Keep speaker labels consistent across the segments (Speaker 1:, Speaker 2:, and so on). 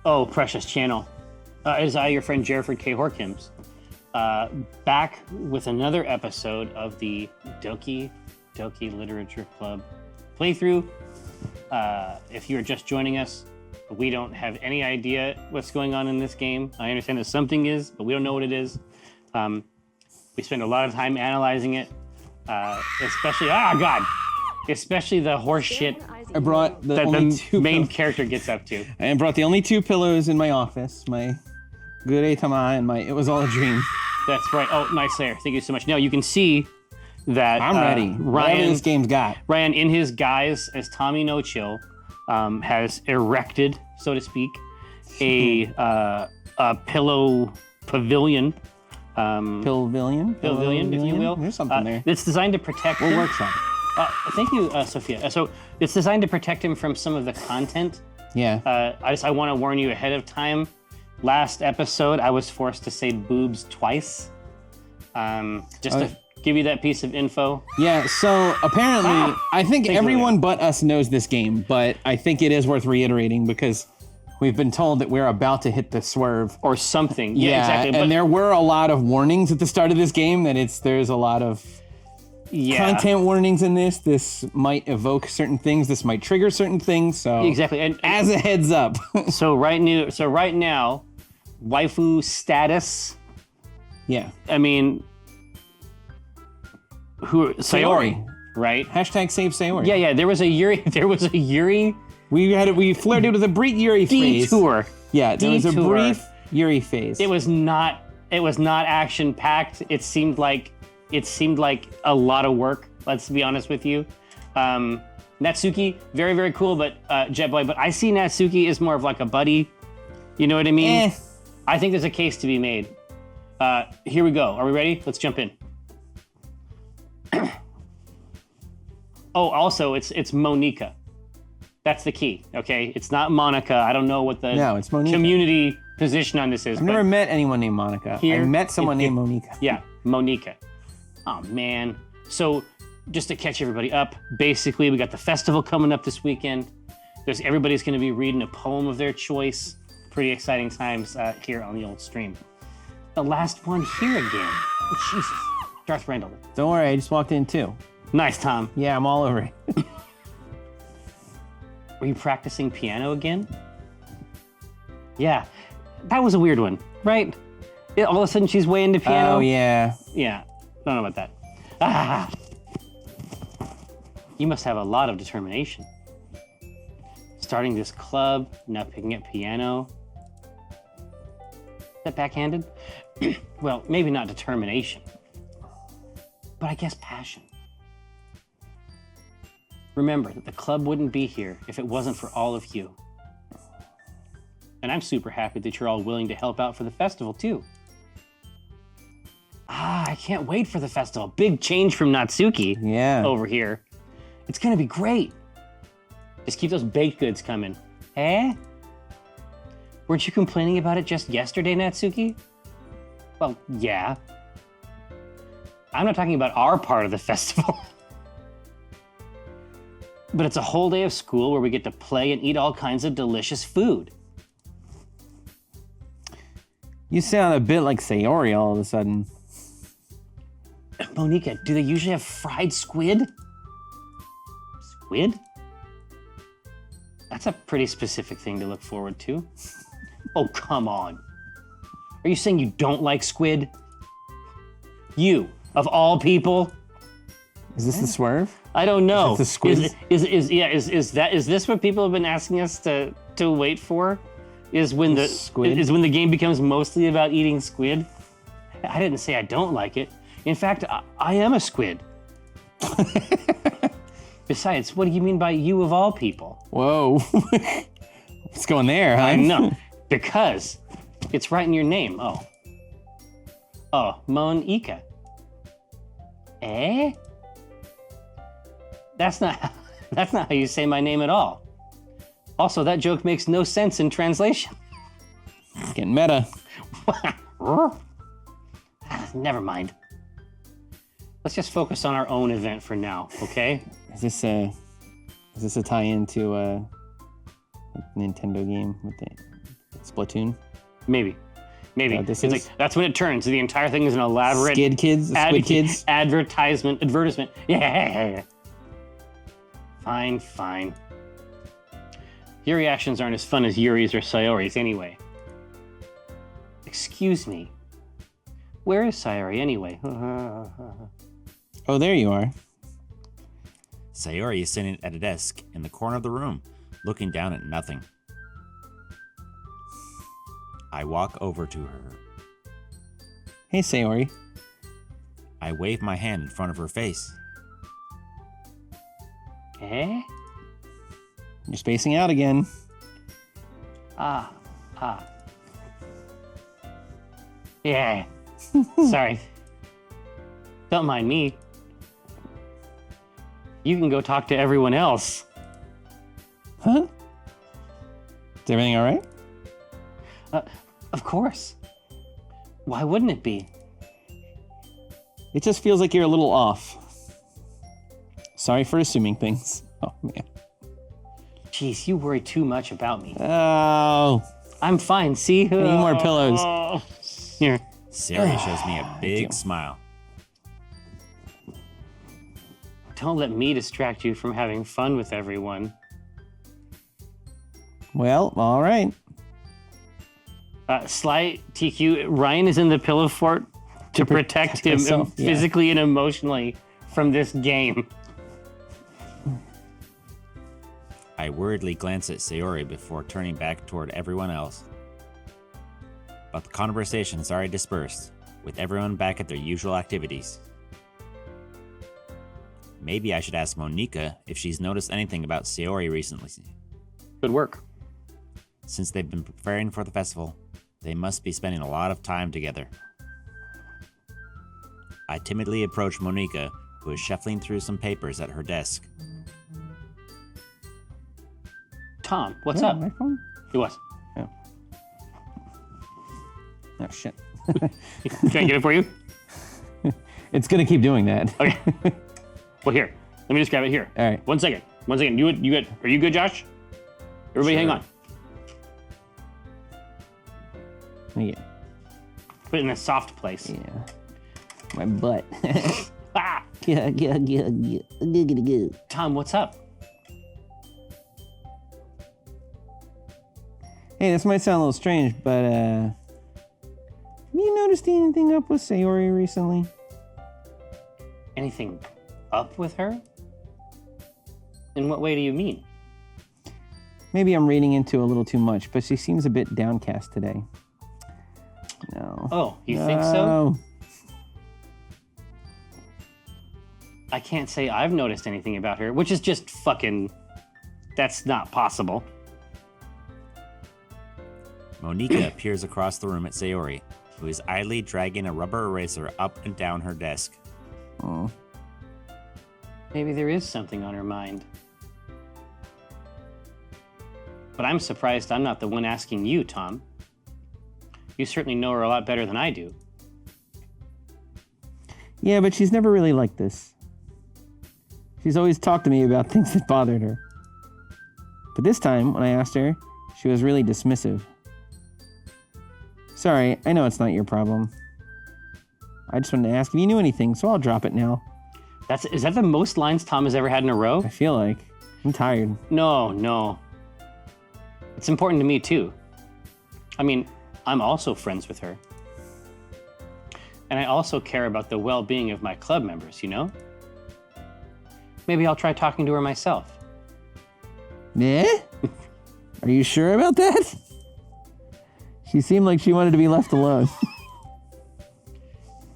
Speaker 1: Oh, precious channel. It is I, your friend Jerford K. Horkims, back with another episode of the Doki Doki Literature Club playthrough. If you're just joining us, we don't have any idea what's going on in this game. I understand that something is, but we don't know what it is. We spend a lot of time analyzing it, especially the horse shit
Speaker 2: I brought
Speaker 1: the main character gets up to.
Speaker 2: I brought the only two pillows in my office, my Gure-tama and my It Was All a Dream.
Speaker 1: That's right. Oh, nice there. Thank you so much. Now you can see that
Speaker 2: I'm ready. Ryan, this game's got.
Speaker 1: Ryan, in his guise as Tommy No Chill, has erected, so to speak, a pillow pavilion.
Speaker 2: Pavilion,
Speaker 1: if you will.
Speaker 2: There's something there.
Speaker 1: It's designed to protect him.
Speaker 2: We'll workshop it.
Speaker 1: Thank you, Sophia. So it's designed to protect him from some of the content.
Speaker 2: Yeah.
Speaker 1: I want to warn you ahead of time. Last episode, I was forced to say boobs twice, to give you that piece of info.
Speaker 2: Yeah. So apparently, I think everyone but us knows this game, but I think it is worth reiterating because we've been told that we're about to hit the swerve
Speaker 1: or something. Yeah, exactly.
Speaker 2: And there were a lot of warnings at the start of this game that there's a lot of content warnings in this. This might evoke certain things. This might trigger certain things. So
Speaker 1: exactly. And
Speaker 2: as a heads up.
Speaker 1: so right now, waifu status.
Speaker 2: Yeah.
Speaker 1: I mean, Sayori, right?
Speaker 2: Hashtag save Sayori.
Speaker 1: Yeah. There was a Yuri.
Speaker 2: We flirted with a brief Yuri phase.
Speaker 1: Detour.
Speaker 2: Yeah, there was a brief Yuri phase.
Speaker 1: It was not action packed. It seemed like a lot of work. Let's be honest with you. Natsuki, very, very cool, but Jet Boy. But I see Natsuki as more of like a buddy. You know what I mean? I think there's a case to be made. Here we go. Are we ready? Let's jump in. Oh, also, it's Monika. That's the key, okay? It's not Monika. I don't know what the
Speaker 2: it's Monika.
Speaker 1: Community position on this is.
Speaker 2: I've never met anyone named Monika. I met someone named Monika.
Speaker 1: Yeah, Monika. Oh, man. So just to catch everybody up, basically, we got the festival coming up this weekend. Everybody's going to be reading a poem of their choice. Pretty exciting times here on the old stream. The last one here again. Oh, Jesus. Darth Randall.
Speaker 2: Don't worry, I just walked in too.
Speaker 1: Nice, Tom.
Speaker 2: Yeah, I'm all over it.
Speaker 1: Were you practicing piano again? Yeah, that was a weird one, right? All of a sudden she's way into piano.
Speaker 2: Oh, yeah.
Speaker 1: Yeah, don't know about that. Ah, you must have a lot of determination. Starting this club, now picking up piano. Is that backhanded? Well, maybe not determination, but I guess passion. Remember that the club wouldn't be here if it wasn't for all of you. And I'm super happy that you're all willing to help out for the festival too. I can't wait for the festival. Big change from Natsuki over here. It's gonna be great. Just keep those baked goods coming. Eh? Weren't you complaining about it just yesterday, Natsuki? Well, yeah. I'm not talking about our part of the festival. But it's a whole day of school where we get to play and eat all kinds of delicious food.
Speaker 2: You sound a bit like Sayori all of a sudden.
Speaker 1: Monika, do they usually have fried squid? Squid? That's a pretty specific thing to look forward to. Oh, come on. Are you saying you don't like squid? You, of all people?
Speaker 2: Is this the swerve?
Speaker 1: I don't know.
Speaker 2: Is it the squid?
Speaker 1: Is this what people have been asking us to wait for? Is when the game becomes mostly about eating squid? I didn't say I don't like it. In fact, I am a squid. Besides, what do you mean by you of all people?
Speaker 2: Whoa. What's going there, huh?
Speaker 1: I know. Because it's right in your name. Oh, Monika. Eh? That's not how you say my name at all. Also, that joke makes no sense in translation.
Speaker 2: Getting meta.
Speaker 1: Never mind. Let's just focus on our own event for now, okay?
Speaker 2: Is this a tie-in to a Nintendo game with Splatoon.
Speaker 1: Maybe.
Speaker 2: This
Speaker 1: It's
Speaker 2: is?
Speaker 1: like that's when it turns. The entire thing is an elaborate
Speaker 2: Squid Kids?
Speaker 1: advertisement. Yeah. Fine. Your reactions aren't as fun as Yuri's or Sayori's anyway. Excuse me. Where is Sayori anyway?
Speaker 2: Oh, there you are.
Speaker 3: Sayori is sitting at a desk in the corner of the room, looking down at nothing. I walk over to her.
Speaker 2: Hey, Sayori.
Speaker 3: I wave my hand in front of her face.
Speaker 1: Eh?
Speaker 2: You're spacing out again.
Speaker 1: Ah. Yeah. Sorry. Don't mind me. You can go talk to everyone else.
Speaker 2: Huh? Is everything all right?
Speaker 1: Of course. Why wouldn't it be?
Speaker 2: It just feels like you're a little off. Sorry for assuming things. Oh, man.
Speaker 1: Jeez, you worry too much about me.
Speaker 2: Oh.
Speaker 1: I'm fine, see?
Speaker 2: I need more pillows.
Speaker 1: Here.
Speaker 3: Sayori shows me a big smile.
Speaker 1: Don't let me distract you from having fun with everyone.
Speaker 2: Well, all right.
Speaker 1: Slight TQ, Ryan is in the pillow fort to protect him
Speaker 2: myself, yeah.
Speaker 1: physically and emotionally from this game.
Speaker 3: I worriedly glance at Sayori before turning back toward everyone else. But the conversation has already dispersed, with everyone back at their usual activities. Maybe I should ask Monika if she's noticed anything about Sayori recently.
Speaker 1: Good work.
Speaker 3: Since they've been preparing for the festival, they must be spending a lot of time together. I timidly approach Monika, who is shuffling through some papers at her desk.
Speaker 1: Tom, what's
Speaker 2: Oh,
Speaker 1: up?
Speaker 2: my phone?
Speaker 1: It was.
Speaker 2: Oh. Oh, shit.
Speaker 1: Can I get it for you?
Speaker 2: It's going to keep doing that.
Speaker 1: Okay. Well, here. Let me just grab it here.
Speaker 2: All right.
Speaker 1: One second. You good? Are you good, Josh? Everybody
Speaker 3: Sure.
Speaker 1: hang on.
Speaker 2: Yeah.
Speaker 1: Put it in a soft place.
Speaker 2: Yeah. My butt.
Speaker 1: Ah!
Speaker 2: Yeah.
Speaker 1: Tom, what's up?
Speaker 2: Hey, this might sound a little strange, but have you noticed anything up with Sayori recently?
Speaker 1: Anything up with her? In what way do you mean?
Speaker 2: Maybe I'm reading into a little too much, but she seems a bit downcast today. No.
Speaker 1: Oh, you think so?
Speaker 2: No.
Speaker 1: I can't say I've noticed anything about her, which is just fucking... That's not possible.
Speaker 3: Monika appears across the room at Sayori, who is idly dragging a rubber eraser up and down her desk.
Speaker 2: Oh.
Speaker 1: Maybe there is something on her mind. But I'm surprised I'm not the one asking you, Tom. You certainly know her a lot better than I do.
Speaker 2: Yeah, but she's never really like this. She's always talked to me about things that bothered her. But this time, when I asked her, she was really dismissive. Sorry, I know it's not your problem. I just wanted to ask if you knew anything, so I'll drop it now.
Speaker 1: Is that the most lines Tom has ever had in a row?
Speaker 2: I feel like. I'm tired.
Speaker 1: No. It's important to me, too. I mean, I'm also friends with her. And I also care about the well-being of my club members, you know? Maybe I'll try talking to her myself.
Speaker 2: Yeah? Are you sure about that? She seemed like she wanted to be left alone.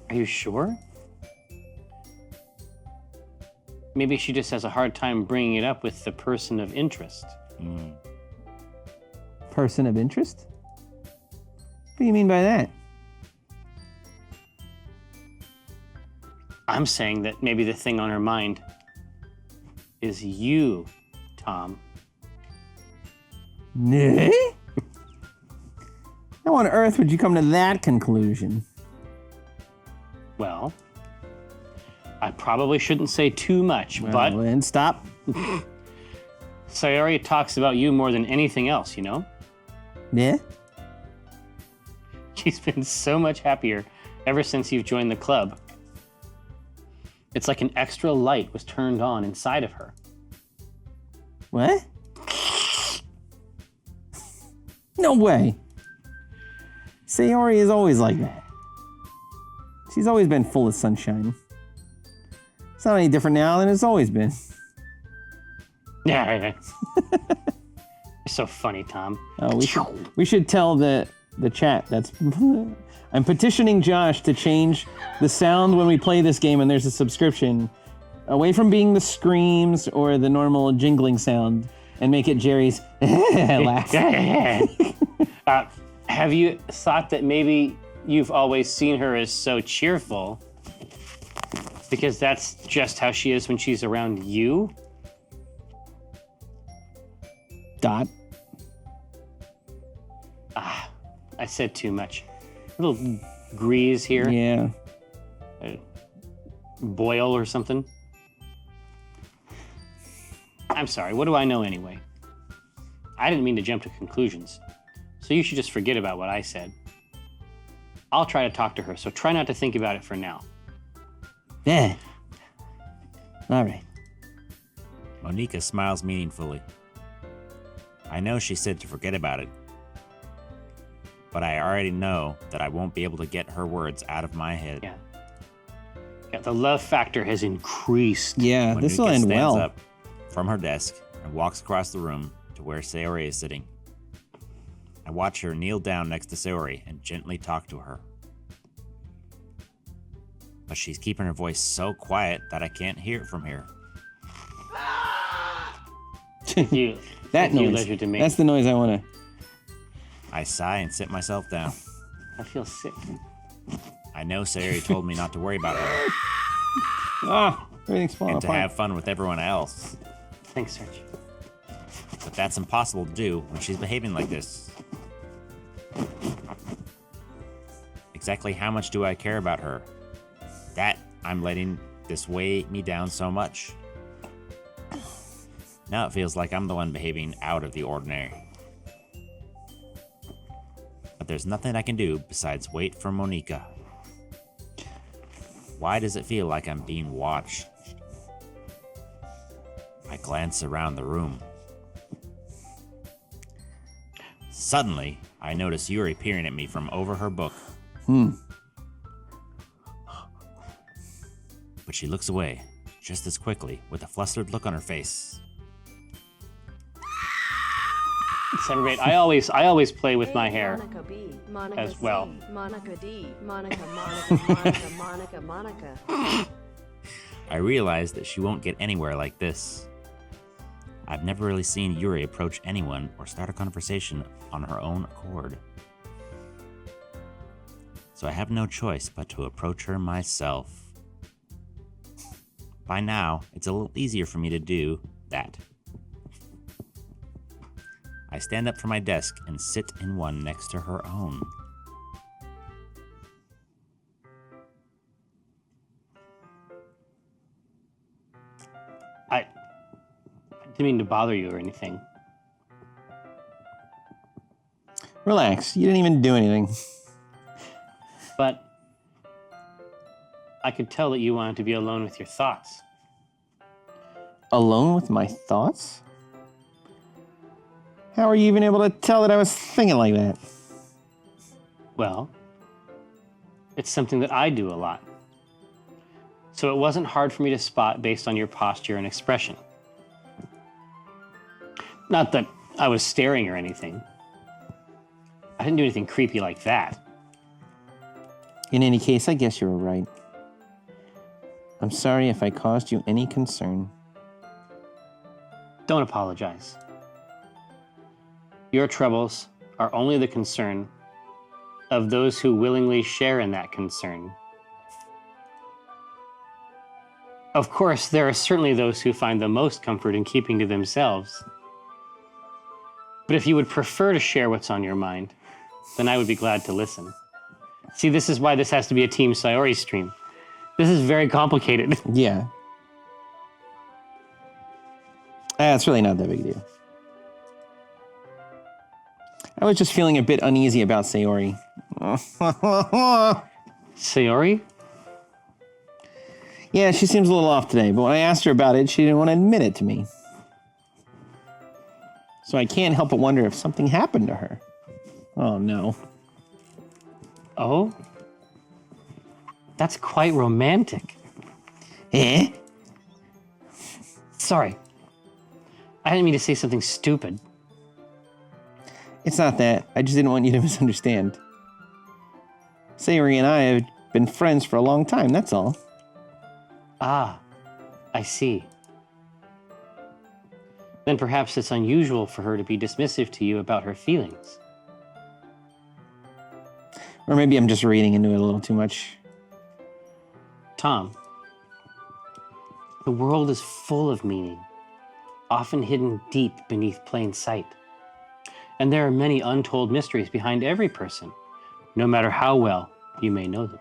Speaker 1: Are you sure? Maybe she just has a hard time bringing it up with the person of interest.
Speaker 2: Person of interest? What do you mean by that?
Speaker 1: I'm saying that maybe the thing on her mind is you, Tom.
Speaker 2: Nah? How on earth would you come to that conclusion?
Speaker 1: Well, I probably shouldn't say too much,
Speaker 2: Well,
Speaker 1: but
Speaker 2: then stop.
Speaker 1: Sayori talks about you more than anything else, you know?
Speaker 2: Yeah?
Speaker 1: She's been so much happier ever since you've joined the club. It's like an extra light was turned on inside of her.
Speaker 2: What? No way. Sayori is always like that. She's always been full of sunshine. It's not any different now than it's always been.
Speaker 1: Yeah. You're so funny, Tom.
Speaker 2: Oh, we should tell the chat that's I'm petitioning Josh to change the sound when we play this game and there's a subscription away from being the screams or the normal jingling sound and make it Jerry's laugh.
Speaker 1: Have you thought that maybe you've always seen her as so cheerful because that's just how she is when she's around you?
Speaker 2: Dot.
Speaker 1: I said too much. A little grease here.
Speaker 2: Yeah.
Speaker 1: Boil or something. I'm sorry, what do I know anyway? I didn't mean to jump to conclusions, so you should just forget about what I said. I'll try to talk to her, so try not to think about it for now.
Speaker 2: Yeah. All right.
Speaker 3: Monika smiles meaningfully. I know she said to forget about it, but I already know that I won't be able to get her words out of my head.
Speaker 1: Yeah, the love factor has increased.
Speaker 2: Yeah, this will end
Speaker 3: stands
Speaker 2: well.
Speaker 3: up from her desk and walks across the room to where Sayori is sitting. I watch her kneel down next to Sayori and gently talk to her. But she's keeping her voice so quiet that I can't hear it from here.
Speaker 2: That noise. That's the noise I want to.
Speaker 3: I sigh and sit myself down.
Speaker 1: I feel sick.
Speaker 3: I know Sayori told me not to worry about her
Speaker 2: Everything's falling
Speaker 3: and to
Speaker 2: apart.
Speaker 3: have fun with everyone else.
Speaker 1: Thanks, Serge.
Speaker 3: But that's impossible to do when she's behaving like this. Exactly how much do I care about her? That I'm letting this weigh me down so much. Now it feels like I'm the one behaving out of the ordinary. But there's nothing I can do besides wait for Monika. Why does it feel like I'm being watched? I glance around the room. Suddenly, I notice Yuri peering at me from over her book. But she looks away, just as quickly, with a flustered look on her face.
Speaker 1: Celebrate. I always play with my hair
Speaker 4: Monica B, Monica
Speaker 1: as well.
Speaker 4: C, Monica D, Monica, Monica.
Speaker 3: I realize that she won't get anywhere like this. I've never really seen Yuri approach anyone or start a conversation on her own accord. So I have no choice but to approach her myself. By now, it's a little easier for me to do that. I stand up from my desk and sit in one next to her own.
Speaker 1: I didn't mean to bother you or anything.
Speaker 2: Relax. You didn't even do anything.
Speaker 1: But I could tell that you wanted to be alone with your thoughts.
Speaker 2: Alone with my thoughts? How are you even able to tell that I was thinking like that?
Speaker 1: Well, it's something that I do a lot. So it wasn't hard for me to spot based on your posture and expression. Not that I was staring or anything. I didn't do anything creepy like that.
Speaker 2: In any case, I guess you were right. I'm sorry if I caused you any concern.
Speaker 1: Don't apologize. Your troubles are only the concern of those who willingly share in that concern. Of course, there are certainly those who find the most comfort in keeping to themselves. But if you would prefer to share what's on your mind, then I would be glad to listen. See, this is why this has to be a Team Sayori stream. This is very complicated.
Speaker 2: Yeah. It's really not that big a deal. I was just feeling a bit uneasy about Sayori.
Speaker 1: Sayori?
Speaker 2: Yeah, she seems a little off today, but when I asked her about it, she didn't want to admit it to me. So I can't help but wonder if something happened to her. Oh, no.
Speaker 1: Oh? That's quite romantic.
Speaker 2: Eh?
Speaker 1: Sorry. I didn't mean to say something stupid.
Speaker 2: It's not that. I just didn't want you to misunderstand. Sayori and I have been friends for a long time, that's all.
Speaker 1: Ah, I see. Then perhaps it's unusual for her to be dismissive to you about her feelings.
Speaker 2: Or maybe I'm just reading into it a little too much.
Speaker 1: Tom, the world is full of meaning, often hidden deep beneath plain sight. And there are many untold mysteries behind every person, no matter how well you may know them.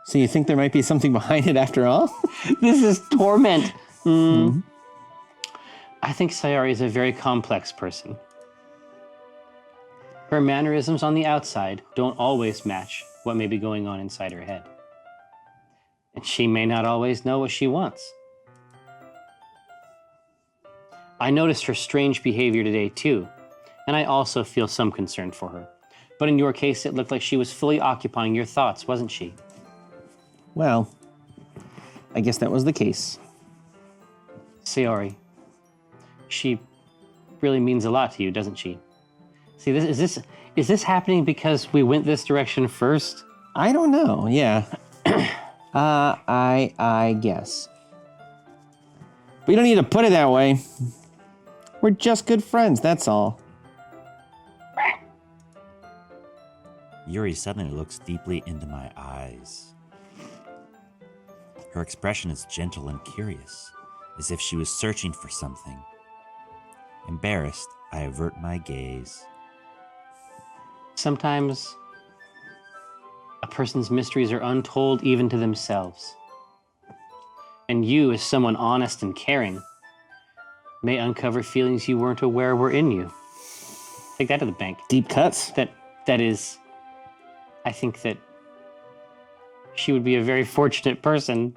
Speaker 2: So you think there might be something behind it after all?
Speaker 1: This is torment. I think Sayori is a very complex person. Her mannerisms on the outside don't always match what may be going on inside her head. And she may not always know what she wants. I noticed her strange behavior today too, and I also feel some concern for her. But in your case, it looked like she was fully occupying your thoughts, wasn't she?
Speaker 2: Well, I guess that was the case.
Speaker 1: Sayori, she really means a lot to you, doesn't she? See, is this happening because we went this direction first?
Speaker 2: I don't know, yeah. I guess. But you don't need to put it that way. We're just good friends, that's all.
Speaker 3: Yuri suddenly looks deeply into my eyes. Her expression is gentle and curious, as if she was searching for something. Embarrassed, I avert my gaze.
Speaker 1: Sometimes a person's mysteries are untold even to themselves. And you, as someone honest and caring, may uncover feelings you weren't aware were in you. Take that to the bank.
Speaker 2: Deep cuts?
Speaker 1: That is, I think that she would be a very fortunate person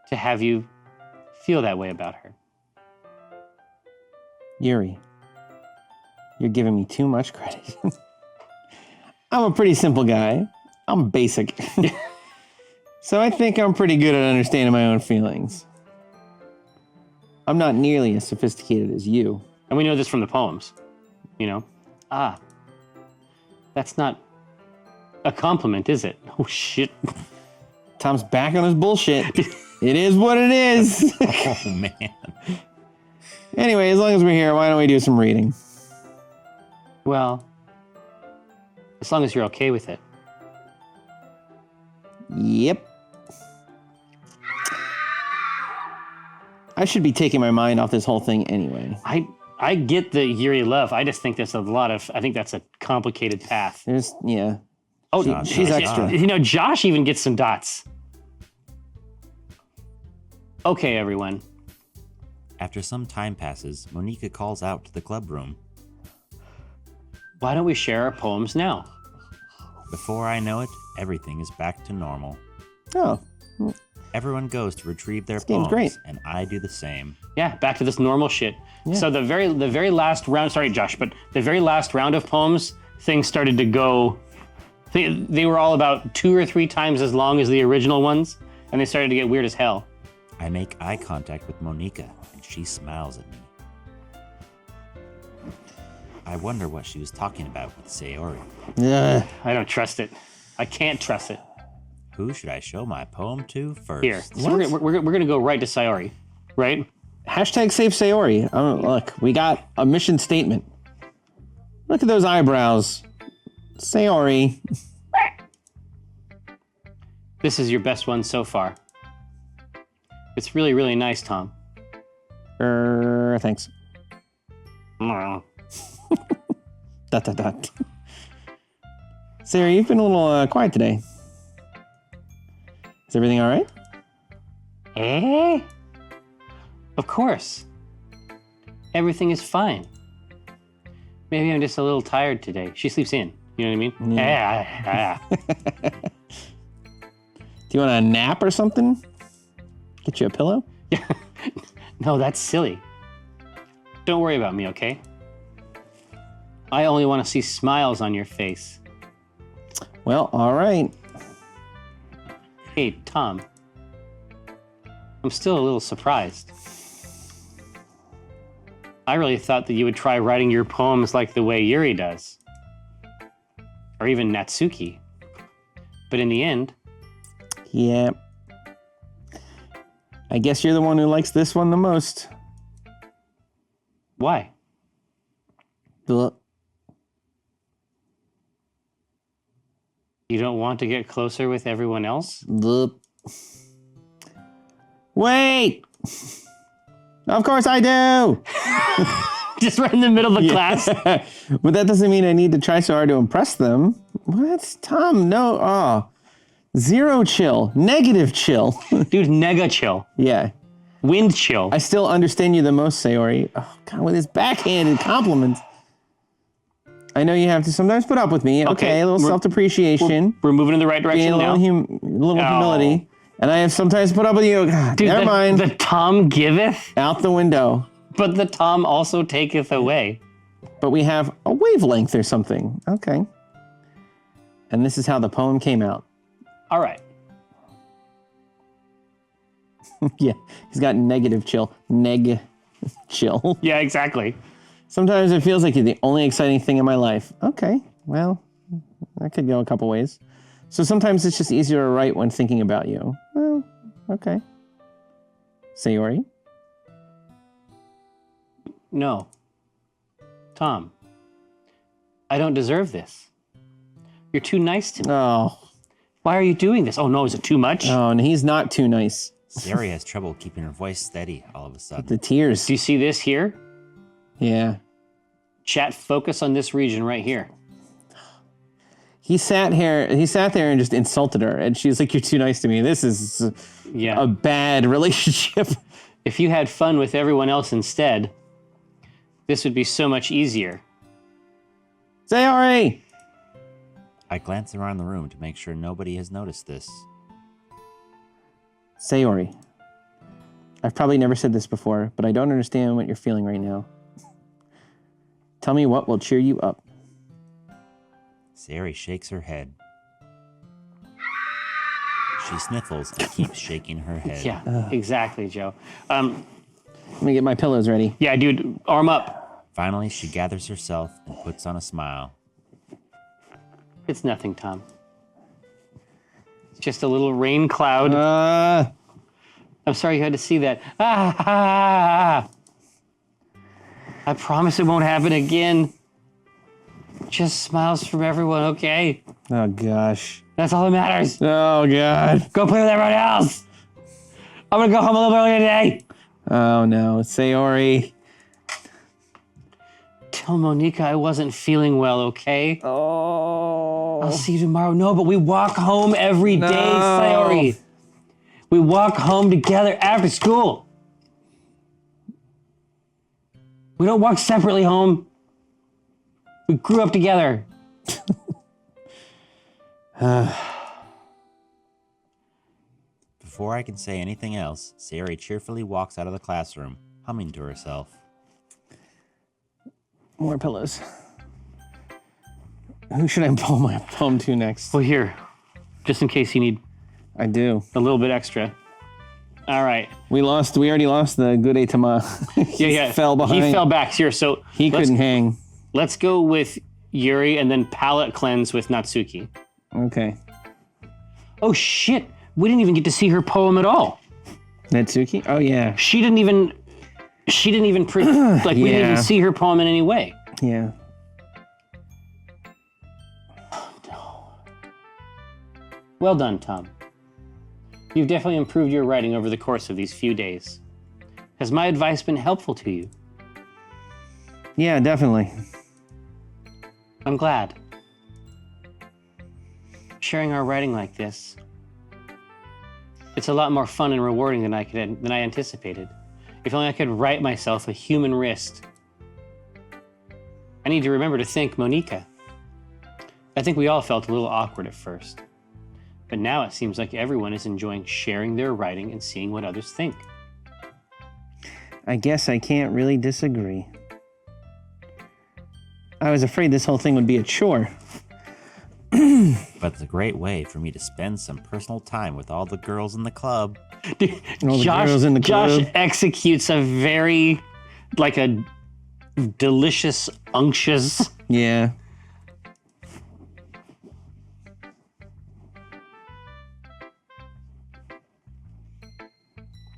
Speaker 1: to have you feel that way about her.
Speaker 2: Yuri, you're giving me too much credit. I'm a pretty simple guy. I'm basic. So I think I'm pretty good at understanding my own feelings. I'm not nearly as sophisticated as you.
Speaker 1: And we know this from the poems, you know? That's not a compliment, is it? Oh, shit.
Speaker 2: Tom's back on his bullshit. It is what it is.
Speaker 3: Oh, man.
Speaker 2: Anyway, as long as we're here, why don't we do some reading?
Speaker 1: Well, as long as you're okay with it.
Speaker 2: Yep. I should be taking my mind off this whole thing anyway.
Speaker 1: I get the Yuri love. I just think I think that's a complicated path.
Speaker 2: Yeah.
Speaker 1: Oh,
Speaker 2: she's extra.
Speaker 1: You know, Josh even gets some dots. Okay, everyone.
Speaker 3: After some time passes, Monika calls out to the club room.
Speaker 1: Why don't we share our poems now?
Speaker 3: Before I know it, everything is back to normal.
Speaker 2: Oh.
Speaker 3: Everyone goes to retrieve their
Speaker 2: game's
Speaker 3: poems,
Speaker 2: great.
Speaker 3: and I do the same.
Speaker 1: Yeah, back to this normal shit.
Speaker 2: Yeah.
Speaker 1: So the very last round, sorry, Josh, but the very last round of poems, things started to go. They were all about 2 or 3 times as long as the original ones, and they started to get weird as hell.
Speaker 3: I make eye contact with Monika, and she smiles at me. I wonder what she was talking about with Sayori.
Speaker 2: Yeah.
Speaker 1: I don't trust it. I can't trust it.
Speaker 3: Who should I show my poem to first?
Speaker 1: Here, so we're gonna go right to Sayori, right?
Speaker 2: Hashtag save Sayori. Oh, look, we got a mission statement. Look at those eyebrows. Sayori.
Speaker 1: This is your best one so far. It's really, really nice, Tom.
Speaker 2: Thanks. Dot, dot, dot. Sarah, you've been a little quiet today. Is everything all right?
Speaker 1: Of course. Everything is fine. Maybe I'm just a little tired today. She sleeps in. You know what I mean? Yeah.
Speaker 2: Do you want a nap or something? Get you a pillow?
Speaker 1: No, that's silly. Don't worry about me, okay? I only want to see smiles on your face.
Speaker 2: Well, all right.
Speaker 1: Hey, Tom. I'm still a little surprised. I really thought that you would try writing your poems like the way Yuri does. Or even Natsuki. But in the end...
Speaker 2: Yeah. I guess you're the one who likes this one the most.
Speaker 1: Why?
Speaker 2: Ugh.
Speaker 1: You don't want to get closer with everyone else?
Speaker 2: Ugh. Wait! Of course I do!
Speaker 1: Just right in the middle of the class?
Speaker 2: But that doesn't mean I need to try so hard to impress them. What? Tom, no. Oh. Zero chill. Negative chill.
Speaker 1: Dude, nega chill.
Speaker 2: Yeah.
Speaker 1: Wind chill.
Speaker 2: I still understand you the most, Sayori. Oh, God, with his backhanded compliments. I know you have to sometimes put up with me. Okay, a little self-depreciation.
Speaker 1: We're moving in the right direction
Speaker 2: Being a
Speaker 1: now.
Speaker 2: little humility. And I have sometimes put up with you. God,
Speaker 1: Dude,
Speaker 2: never mind.
Speaker 1: The Tom giveth,
Speaker 2: Out the window.
Speaker 1: but the Tom also taketh away.
Speaker 2: But we have a wavelength or something. Okay. And this is how the poem came out.
Speaker 1: All right.
Speaker 2: Yeah, he's got negative chill. Neg chill.
Speaker 1: Yeah, exactly.
Speaker 2: Sometimes it feels like you're the only exciting thing in my life. Okay, well, that could go a couple ways. So sometimes it's just easier to write when thinking about you. Well, okay. Sayori?
Speaker 1: No. Tom, I don't deserve this. You're too nice to me.
Speaker 2: Oh.
Speaker 1: Why are you doing this? Oh no, is it too much?
Speaker 2: Oh, and he's not too nice.
Speaker 3: Sayori has trouble keeping her voice steady all of a sudden.
Speaker 2: The tears.
Speaker 1: Do you see this here?
Speaker 2: Yeah.
Speaker 1: Chat, focus on this region right here.
Speaker 2: He sat there and just insulted her, and she's like, "You're too nice to me." This is
Speaker 1: Yeah.
Speaker 2: a bad relationship.
Speaker 1: If you had fun with everyone else instead, this would be so much easier.
Speaker 2: Sayori!
Speaker 3: I glance around the room to make sure nobody has noticed this.
Speaker 2: Sayori. I've probably never said this before, but I don't understand what you're feeling right now. Tell me what will cheer you up.
Speaker 3: Sayori shakes her head. She sniffles and keeps shaking her head.
Speaker 1: Yeah, exactly, Joe.
Speaker 2: Let me get my pillows ready.
Speaker 1: Yeah, dude, arm up.
Speaker 3: Finally, she gathers herself and puts on a smile.
Speaker 1: It's nothing, Tom. It's just a little rain cloud. I'm sorry you had to see that. I promise it won't happen again. Just smiles from everyone, okay?
Speaker 2: Oh, gosh.
Speaker 1: That's all that matters.
Speaker 2: Oh, God.
Speaker 1: Go play with everyone else. I'm gonna go home a little early today.
Speaker 2: Oh, no. Sayori.
Speaker 1: Tell Monika I wasn't feeling well, okay?
Speaker 2: Oh.
Speaker 1: I'll see you tomorrow. No, but we walk home every day, Sayori. We walk home together after school. We don't walk separately home. We grew up together.
Speaker 3: Before I can say anything else, Sayori cheerfully walks out of the classroom, humming to herself.
Speaker 2: More pillows. Who should I pull my poem to next?
Speaker 1: Well, here, just in case you need
Speaker 2: I do.
Speaker 1: a little bit extra. All right.
Speaker 2: We already lost the good Eitama.
Speaker 1: Yeah.
Speaker 2: Fell behind.
Speaker 1: He fell back here, so
Speaker 2: He couldn't hang.
Speaker 1: let's go with Yuri and then palette cleanse with Natsuki.
Speaker 2: Okay.
Speaker 1: Oh shit! We didn't even get to see her poem at all.
Speaker 2: Natsuki? Oh, yeah.
Speaker 1: She didn't even like we didn't
Speaker 2: Yeah.
Speaker 1: even see her poem in any way.
Speaker 2: Yeah.
Speaker 1: Well done, Tom. You've definitely improved your writing over the course of these few days. Has my advice been helpful to you?
Speaker 2: Yeah, definitely.
Speaker 1: I'm glad. Sharing our writing like this, it's a lot more fun and rewarding than I anticipated. If only I could write myself a human wrist. I need to remember to thank Monika. I think we all felt a little awkward at first. But now it seems like everyone is enjoying sharing their writing and seeing what others think.
Speaker 2: I guess I can't really disagree. I was afraid this whole thing would be a chore.
Speaker 3: But it's a great way for me to spend some personal time with all the girls in the club.
Speaker 1: Dude,
Speaker 2: All the girls in the
Speaker 1: Josh
Speaker 2: club.
Speaker 1: executes a very, like a delicious, unctuous.
Speaker 2: Yeah.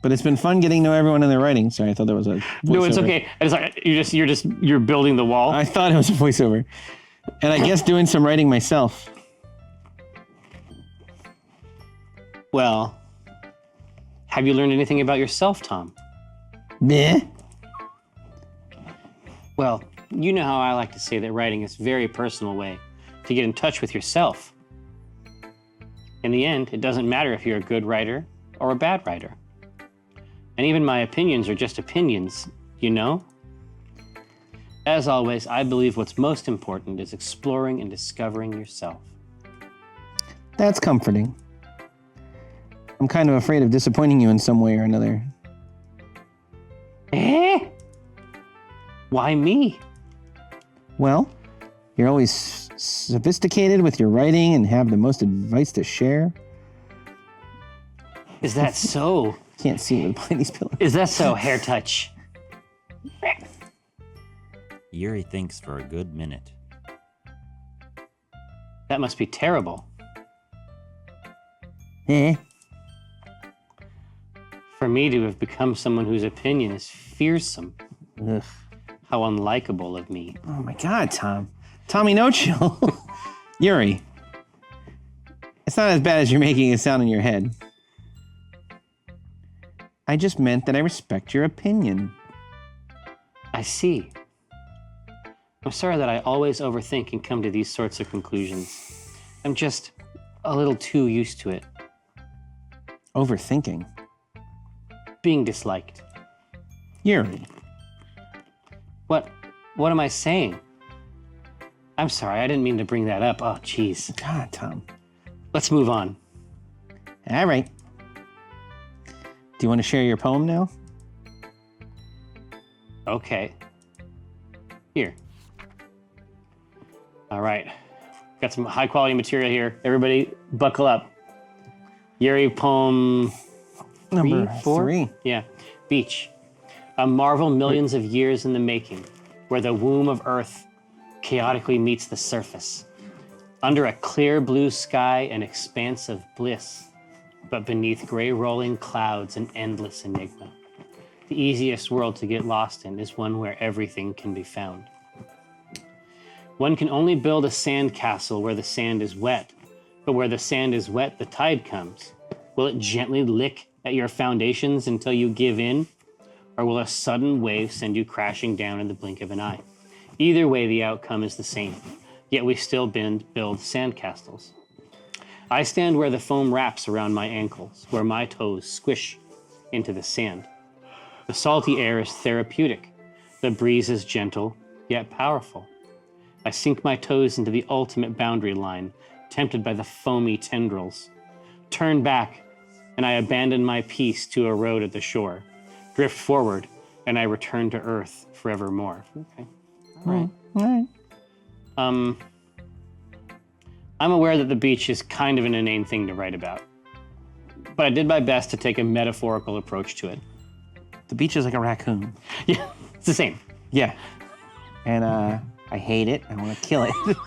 Speaker 2: But it's been fun getting to know everyone in their writing. Sorry, I thought that was a
Speaker 1: No, it's
Speaker 2: voiceover.
Speaker 1: okay. You're building the wall.
Speaker 2: I thought it was a voiceover. And I guess doing some writing myself.
Speaker 1: Well, have you learned anything about yourself, Tom?
Speaker 2: Meh.
Speaker 1: Well, you know how I like to say that writing is a very personal way to get in touch with yourself. In the end, it doesn't matter if you're a good writer or a bad writer. And even my opinions are just opinions, you know? As always, I believe what's most important is exploring and discovering yourself.
Speaker 2: That's comforting. I'm kind of afraid of disappointing you in some way or another.
Speaker 1: Eh? Why me?
Speaker 2: Well, you're always sophisticated with your writing and have the most advice to share.
Speaker 1: Is that so?
Speaker 2: Can't see it behind these pillows.
Speaker 1: Is that so, hair touch?
Speaker 3: Yuri thinks for a good minute.
Speaker 1: That must be terrible.
Speaker 2: Eh?
Speaker 1: For me to have become someone whose opinion is fearsome.
Speaker 2: Ugh.
Speaker 1: How unlikable of me.
Speaker 2: Oh my God, Tom. Tommy, no chill. Yuri. It's not as bad as you're making it sound in your head. I just meant that I respect your opinion.
Speaker 1: I see. I'm sorry that I always overthink and come to these sorts of conclusions. I'm just a little too used to it.
Speaker 2: Overthinking.
Speaker 1: Being disliked.
Speaker 2: Yuri.
Speaker 1: What am I saying? I'm sorry, I didn't mean to bring that up. Oh, jeez.
Speaker 2: God, Tom.
Speaker 1: Let's move on.
Speaker 2: All right. Do you want to share your poem now?
Speaker 1: Okay. Here. All right. Got some high quality material here. Everybody buckle up. Yuri poem
Speaker 2: Number
Speaker 1: 4?
Speaker 2: 3.
Speaker 1: Yeah. Beach. A marvel millions of years in the making, where the womb of Earth chaotically meets the surface. Under a clear blue sky, an expanse of bliss, but beneath gray rolling clouds, an endless enigma. The easiest world to get lost in is one where everything can be found. One can only build a sand castle where the sand is wet, but where the sand is wet, the tide comes. Will it gently lick at your foundations until you give in? Or will a sudden wave send you crashing down in the blink of an eye? Either way, the outcome is the same, yet we still build sand castles. I stand where the foam wraps around my ankles, where my toes squish into the sand. The salty air is therapeutic. The breeze is gentle, yet powerful. I sink my toes into the ultimate boundary line, tempted by the foamy tendrils. Turn back, and I abandon my peace to erode at the shore. Drift forward, and I return to Earth forevermore. Okay. All right.
Speaker 2: All right.
Speaker 1: I'm aware that the beach is kind of an inane thing to write about, but I did my best to take a metaphorical approach to it.
Speaker 2: The beach is like a raccoon.
Speaker 1: Yeah, it's the same.
Speaker 2: Yeah. And I hate it. I want to kill it.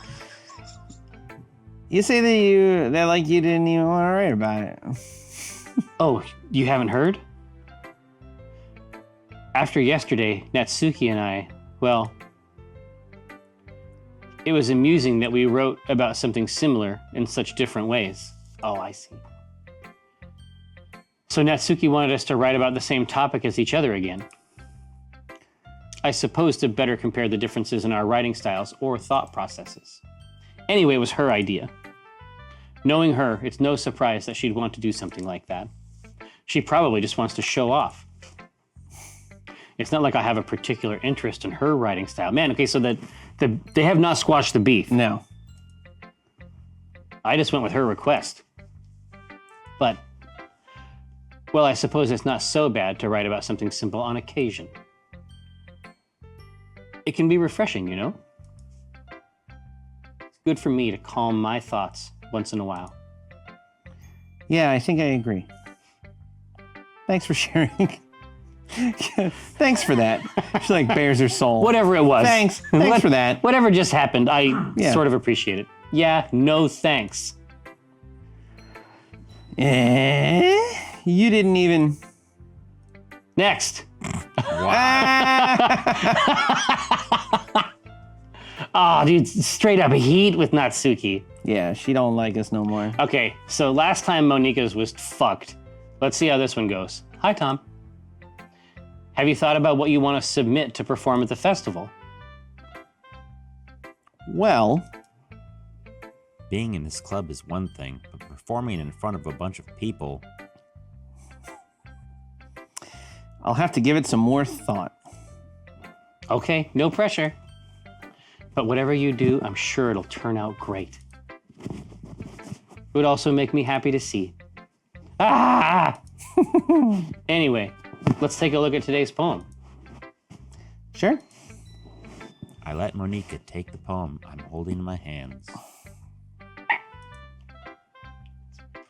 Speaker 2: You say that you didn't even want to write about it.
Speaker 1: Oh, you haven't heard? After yesterday, Natsuki and I, well, it was amusing that we wrote about something similar in such different ways. Oh, I see. So Natsuki wanted us to write about the same topic as each other again. I suppose to better compare the differences in our writing styles or thought processes. Anyway, it was her idea. Knowing her, it's no surprise that she'd want to do something like that. She probably just wants to show off. It's not like I have a particular interest in her writing style. Man, okay, so they have not squashed the beef.
Speaker 2: No.
Speaker 1: I just went with her request. But, well, I suppose it's not so bad to write about something simple on occasion. It can be refreshing, you know? It's good for me to calm my thoughts once in a while.
Speaker 2: Yeah, I think I agree. Thanks for sharing. Thanks for that. She like bears her soul.
Speaker 1: Whatever it was.
Speaker 2: Thanks for that.
Speaker 1: Whatever just happened, I
Speaker 2: Yeah.
Speaker 1: sort of appreciate it. Yeah, no thanks.
Speaker 2: You didn't even...
Speaker 1: Next.
Speaker 2: Ah!
Speaker 1: Oh, dude, straight up heat with Natsuki.
Speaker 2: Yeah, she don't like us no more.
Speaker 1: Okay, so last time Monika's was fucked. Let's see how this one goes. Hi, Tom. Have you thought about what you want to submit to perform at the festival?
Speaker 2: Well,
Speaker 3: Being in this club is one thing, but performing in front of a bunch of people...
Speaker 2: I'll have to give it some more thought.
Speaker 1: Okay, no pressure. But whatever you do, I'm sure it'll turn out great. It would also make me happy to see. Ah! Anyway, let's take a look at today's poem.
Speaker 2: Sure.
Speaker 3: I let Monika take the poem I'm holding in my hands.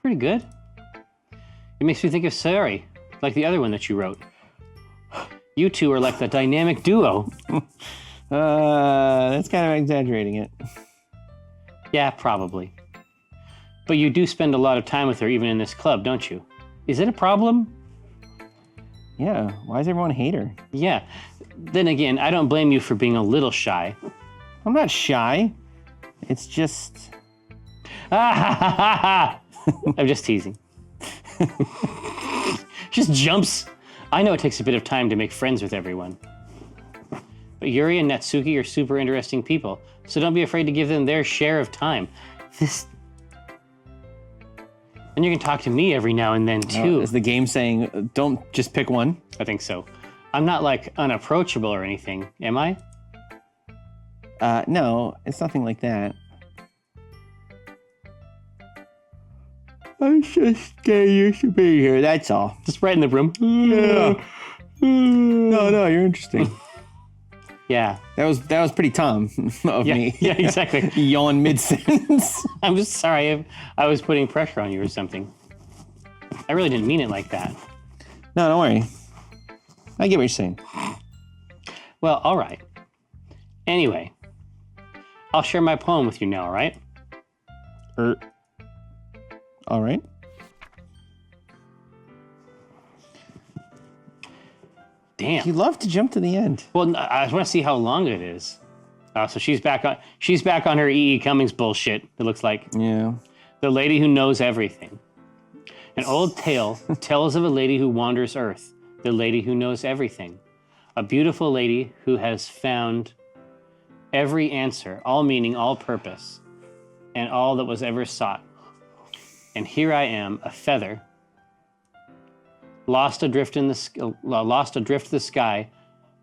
Speaker 1: Pretty good. It makes me think of Sayori, like the other one that you wrote. You two are like the dynamic duo.
Speaker 2: That's kind of exaggerating it.
Speaker 1: Yeah, probably. But you do spend a lot of time with her even in this club, don't you? Is it a problem?
Speaker 2: Yeah, why does everyone hate her?
Speaker 1: Yeah. Then again, I don't blame you for being a little shy.
Speaker 2: I'm not shy. It's just...
Speaker 1: I'm just teasing. Just jumps. I know it takes a bit of time to make friends with everyone. But Yuri and Natsuki are super interesting people, so don't be afraid to give them their share of time. And you can talk to me every now and then, too.
Speaker 2: Is the game saying, don't just pick one?
Speaker 1: I think so. I'm not, like, unapproachable or anything, am I?
Speaker 2: No, it's nothing like that. I just get used to being here, that's all.
Speaker 1: Just right in the room.
Speaker 2: Yeah. No, you're interesting.
Speaker 1: Yeah.
Speaker 2: That was pretty Tom of me.
Speaker 1: Yeah, exactly.
Speaker 2: Yawn mid-sentence.
Speaker 1: I'm just sorry. I was putting pressure on you or something. I really didn't mean it like that.
Speaker 2: No, don't worry. I get what you're saying.
Speaker 1: Well, all right. Anyway, I'll share my poem with you now, all right?
Speaker 2: All right.
Speaker 1: Damn.
Speaker 2: You love to jump to the end.
Speaker 1: Well, I just want to see how long it is. So she's back on her E.E. Cummings bullshit, it looks like.
Speaker 2: Yeah.
Speaker 1: The lady who knows everything. An old tale tells of a lady who wanders earth, the lady who knows everything. A beautiful lady who has found every answer, all meaning, all purpose, and all that was ever sought. And here I am, a feather, lost adrift the sky,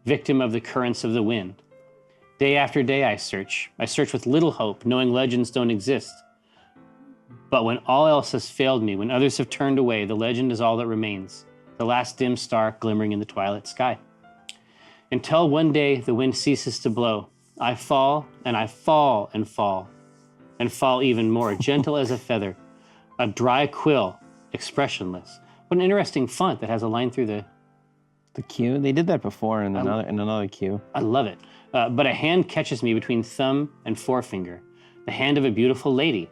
Speaker 1: victim of the currents of the wind. Day after day I search with little hope, knowing legends don't exist. But when all else has failed me, when others have turned away, the legend is all that remains, the last dim star glimmering in the twilight sky. Until one day the wind ceases to blow, I fall and I fall and fall, and fall even more, gentle as a feather, a dry quill, expressionless. What an interesting font that has a line through the
Speaker 2: Q. They did that before in another Q.
Speaker 1: I love it. But a hand catches me between thumb and forefinger, the hand of a beautiful lady.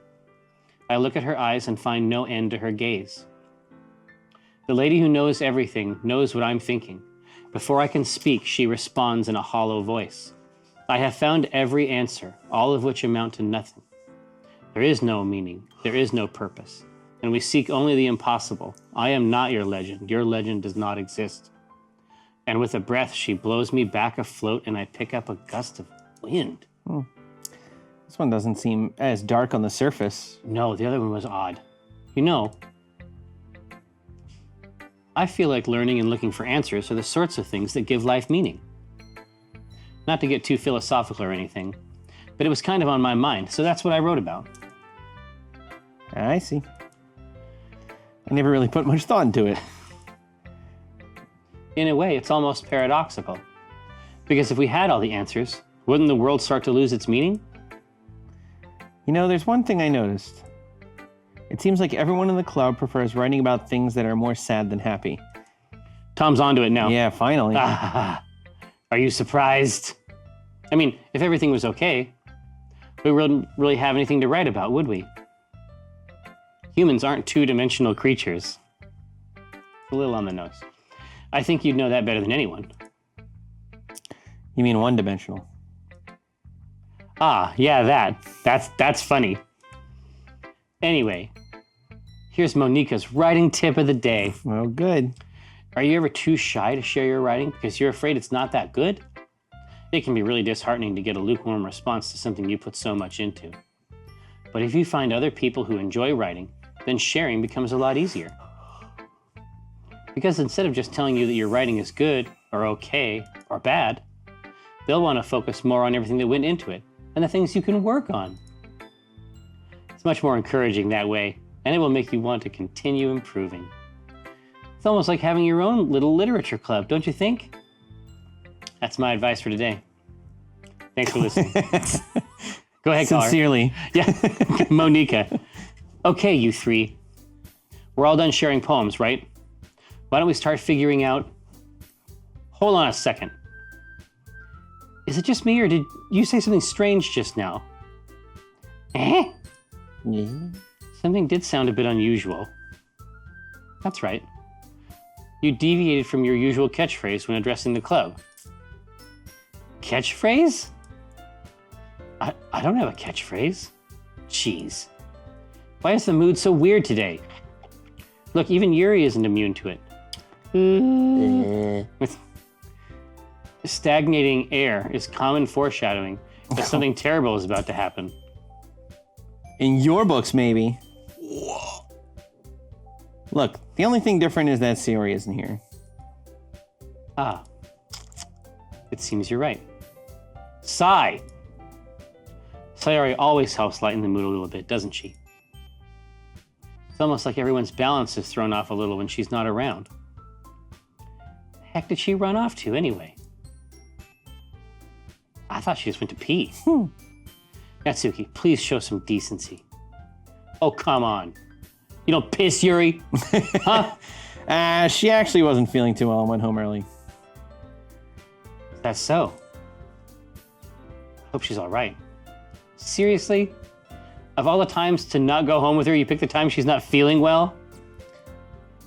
Speaker 1: I look at her eyes and find no end to her gaze. The lady who knows everything knows what I'm thinking. Before I can speak, she responds in a hollow voice. I have found every answer, all of which amount to nothing. There is no meaning, there is no purpose, and we seek only the impossible. I am not your legend does not exist. And with a breath, she blows me back afloat, and I pick up a gust of wind.
Speaker 2: This one doesn't seem as dark on the surface.
Speaker 1: No, the other one was odd. You know, I feel like learning and looking for answers are the sorts of things that give life meaning. Not to get too philosophical or anything, but it was kind of on my mind, so that's what I wrote about.
Speaker 2: I see. I never really put much thought into it.
Speaker 1: In a way, it's almost paradoxical. Because if we had all the answers, wouldn't the world start to lose its meaning?
Speaker 2: You know, there's one thing I noticed. It seems like everyone in the club prefers writing about things that are more sad than happy.
Speaker 1: Tom's onto it now.
Speaker 2: Yeah, finally.
Speaker 1: Are you surprised? I mean, if everything was okay, we wouldn't really have anything to write about, would we? Humans aren't two-dimensional creatures. A little on the nose. I think you'd know that better than anyone.
Speaker 2: You mean one-dimensional?
Speaker 1: Ah, yeah, that's funny. Anyway, here's Monika's writing tip of the day.
Speaker 2: Well, good.
Speaker 1: Are you ever too shy to share your writing because you're afraid it's not that good? It can be really disheartening to get a lukewarm response to something you put so much into. But if you find other people who enjoy writing, then sharing becomes a lot easier. Because instead of just telling you that your writing is good, or okay, or bad, they'll want to focus more on everything that went into it, and the things you can work on. It's much more encouraging that way, and it will make you want to continue improving. It's almost like having your own little literature club, don't you think? That's my advice for today. Thanks for listening. Go ahead, caller.
Speaker 2: Sincerely.
Speaker 1: Yeah, Monika. Okay, you three. We're all done sharing poems, right? Why don't we start figuring out... Hold on a second. Is it just me, or did you say something strange just now? Eh?
Speaker 2: Yeah.
Speaker 1: Something did sound a bit unusual. That's right. You deviated from your usual catchphrase when addressing the club. Catchphrase? I don't have a catchphrase. Jeez. Why is the mood so weird today? Look, even Yuri isn't immune to it. With stagnating air is common foreshadowing that something terrible is about to happen.
Speaker 2: In your books, maybe. Look, the only thing different is that Sayori isn't here.
Speaker 1: Ah. It seems you're right. Sigh. Sayori always helps lighten the mood a little bit, doesn't she? It's almost like everyone's balance is thrown off a little when she's not around. The heck did she run off to, anyway? I thought she just went to pee. Natsuki, please show some decency. Oh, come on. You don't piss, Yuri? Huh?
Speaker 2: She actually wasn't feeling too well and went home early.
Speaker 1: That's so. Hope she's all right. Seriously? Of all the times to not go home with her, you pick the time she's not feeling well?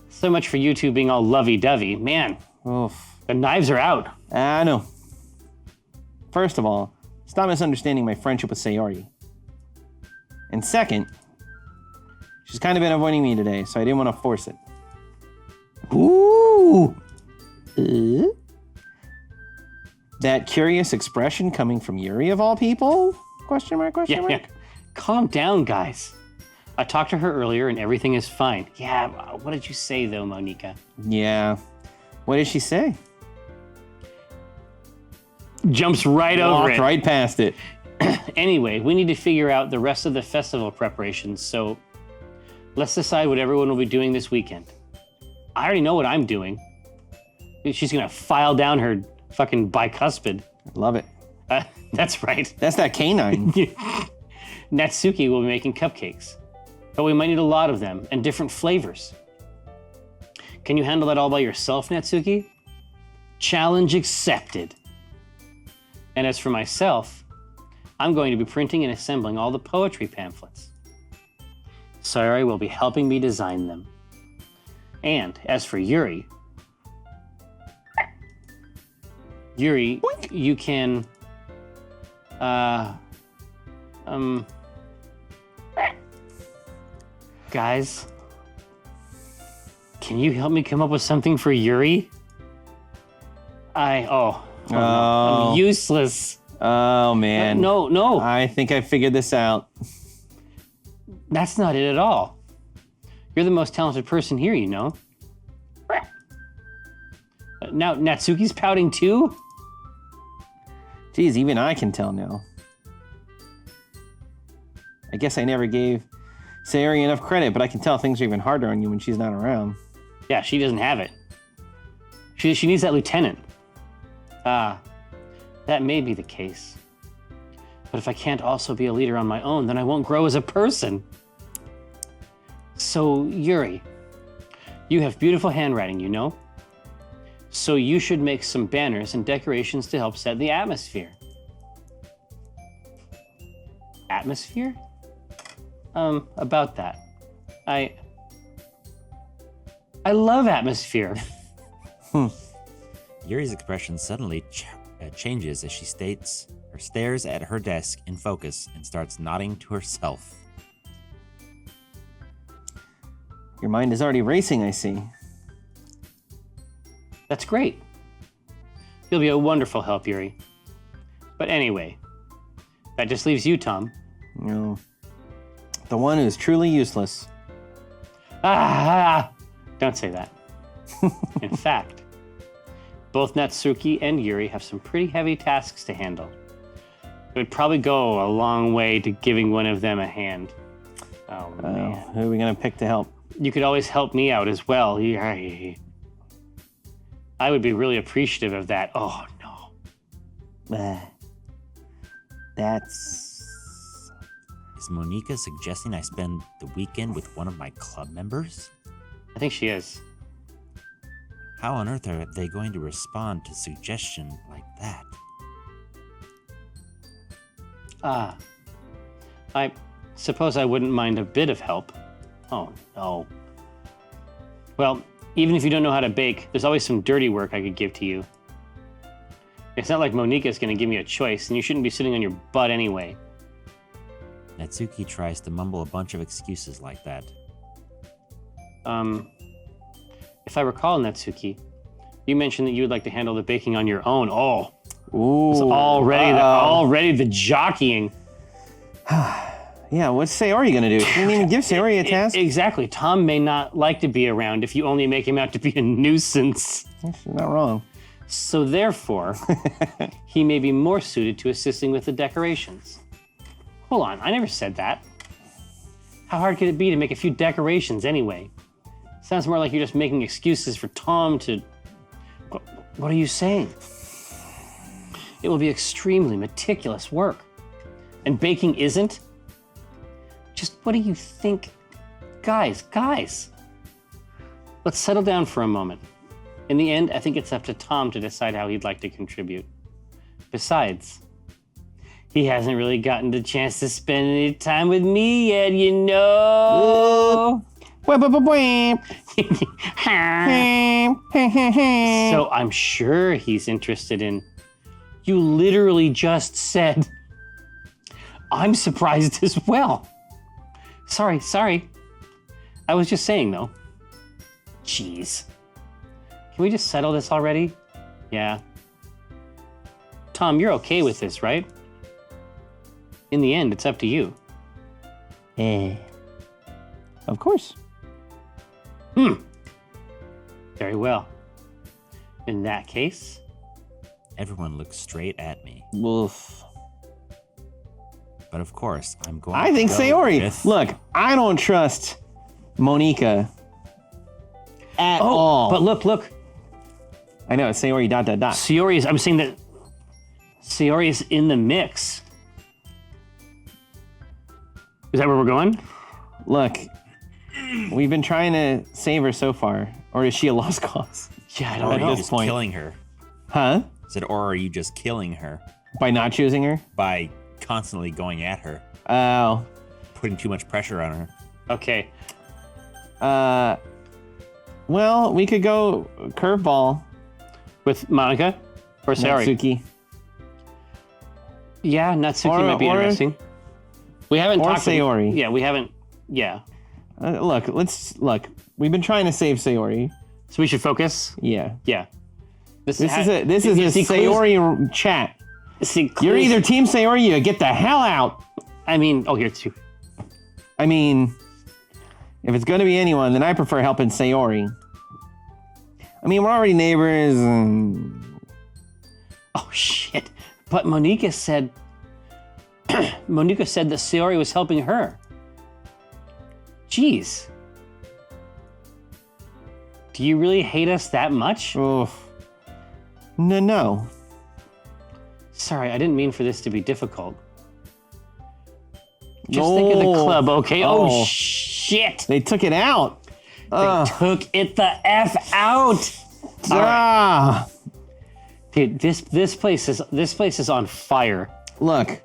Speaker 1: So much for you two being all lovey-dovey. Man,
Speaker 2: Oof.
Speaker 1: the knives are out.
Speaker 2: I know. First of all, stop misunderstanding my friendship with Sayori. And second, she's kind of been avoiding me today, so I didn't want to force it. Ooh! That curious expression coming from Yuri of all people? Question mark, question mark?
Speaker 1: Yeah. Calm down, guys. I talked to her earlier and everything is fine. Yeah, what did you say though, Monika?
Speaker 2: Yeah. What did she say?
Speaker 1: Jumps right over
Speaker 2: Walked
Speaker 1: it.
Speaker 2: right past it.
Speaker 1: Anyway, we need to figure out the rest of the festival preparations, so let's decide what everyone will be doing this weekend. I already know what I'm doing. She's gonna file down her fucking bicuspid.
Speaker 2: Love it.
Speaker 1: That's right.
Speaker 2: That's that canine.
Speaker 1: Natsuki will be making cupcakes, but we might need a lot of them and different flavors. Can you handle that all by yourself, Natsuki? Challenge accepted. And as for myself, I'm going to be printing and assembling all the poetry pamphlets. Sayori will be helping me design them. And as for Yuri, you can, guys, can you help me come up with something for Yuri? I'm useless.
Speaker 2: Oh, man.
Speaker 1: No.
Speaker 2: I think I figured this out.
Speaker 1: That's not it at all. You're the most talented person here, you know. now Natsuki's pouting too?
Speaker 2: Geez, even I can tell now. I guess I never gave Sayori enough credit, but I can tell things are even harder on you when she's not around.
Speaker 1: Yeah, she doesn't have it. She needs that lieutenant. Ah, that may be the case. But if I can't also be a leader on my own, then I won't grow as a person. So, Yuri, you have beautiful handwriting, you know? So you should make some banners and decorations to help set the atmosphere. Atmosphere? About that. I love atmosphere.
Speaker 3: Yuri's expression suddenly changes as she stares at her desk in focus and starts nodding to herself.
Speaker 2: Your mind is already racing, I see.
Speaker 1: That's great. You'll be a wonderful help, Yuri. But anyway, that just leaves you, Tom.
Speaker 2: No. The one who's truly useless.
Speaker 1: Don't say that. In fact, both Natsuki and Yuri have some pretty heavy tasks to handle. It would probably go a long way to giving one of them a hand. Oh, man.
Speaker 2: Who are we going to pick to help?
Speaker 1: You could always help me out as well. I would be really appreciative of that. Oh, no.
Speaker 2: That's...
Speaker 3: Is Monika suggesting I spend the weekend with one of my club members?
Speaker 1: I think she is.
Speaker 3: How on earth are they going to respond to a suggestion like that?
Speaker 1: I suppose I wouldn't mind a bit of help. Oh, no. Well, even if you don't know how to bake, there's always some dirty work I could give to you. It's not like Monika's going to give me a choice, and you shouldn't be sitting on your butt anyway.
Speaker 3: Natsuki tries to mumble a bunch of excuses like that.
Speaker 1: If I recall, Natsuki, you mentioned that you would like to handle the baking on your own. Oh,
Speaker 2: Ooh.
Speaker 1: it's already the jockeying.
Speaker 2: Yeah, what's Sayori gonna do? She didn't even give Sayori a task.
Speaker 1: Exactly. Tom may not like to be around if you only make him out to be a nuisance.
Speaker 2: She's not wrong.
Speaker 1: So therefore, he may be more suited to assisting with the decorations. Hold on, I never said that. How hard could it be to make a few decorations anyway? Sounds more like you're just making excuses for Tom to... What are you saying? It will be extremely meticulous work. And baking isn't? Just what do you think? Guys. Let's settle down for a moment. In the end, I think it's up to Tom to decide how he'd like to contribute. Besides, he hasn't really gotten the chance to spend any time with me yet, you know? So I'm sure he's interested in... You literally just said... I'm surprised as well. Sorry. I was just saying, though. Jeez. Can we just settle this already? Yeah. Tom, you're okay with this, right? In the end, it's up to you.
Speaker 2: Of course.
Speaker 1: Very well. In that case...
Speaker 3: Everyone looks straight at me.
Speaker 2: Oof.
Speaker 3: But of course, I'm going
Speaker 2: I think
Speaker 3: to go
Speaker 2: Sayori.
Speaker 3: with...
Speaker 2: Look, I don't trust Monika at all.
Speaker 1: But look.
Speaker 2: I know, it's Sayori ...
Speaker 1: Sayori is... I'm saying that Sayori is in the mix. Is that where we're going?
Speaker 2: Look, we've been trying to save her so far. Or is she a lost cause?
Speaker 1: Yeah, I
Speaker 3: Or
Speaker 1: don't
Speaker 3: are
Speaker 1: know.
Speaker 3: you just killing her?
Speaker 2: Huh?
Speaker 3: I said, or are you just killing her
Speaker 2: By not choosing her?
Speaker 3: by constantly going at her,
Speaker 2: Oh.
Speaker 3: putting too much pressure on her?
Speaker 1: Okay.
Speaker 2: Well, we could go curveball.
Speaker 1: With Monika or Sayori?
Speaker 2: Natsuki.
Speaker 1: Yeah, Natsuki
Speaker 2: Or-
Speaker 1: might be
Speaker 2: or-
Speaker 1: interesting. We haven't
Speaker 2: or
Speaker 1: talked...
Speaker 2: Sayori.
Speaker 1: Yeah, we haven't... Yeah.
Speaker 2: Look. We've been trying to save Sayori.
Speaker 1: So we should focus?
Speaker 2: Yeah.
Speaker 1: Yeah.
Speaker 2: This is a
Speaker 1: you see clues?
Speaker 2: Sayori chat.
Speaker 1: See,
Speaker 2: You're
Speaker 1: clues-
Speaker 2: either Team Sayori or you get the hell out.
Speaker 1: I mean... Oh, here, too.
Speaker 2: I mean, if it's going to be anyone, then I prefer helping Sayori. I mean, we're already neighbors, and
Speaker 1: Oh shit! But Monika said that Sayori was helping her. Jeez. Do you really hate us that much?
Speaker 2: oh, no.
Speaker 1: Sorry, I didn't mean for this to be difficult. Just think of the club, okay? Oh, shit!
Speaker 2: They took it out.
Speaker 1: They took it the F out!
Speaker 2: Ah.
Speaker 1: Dude, this place is on fire.
Speaker 2: Look.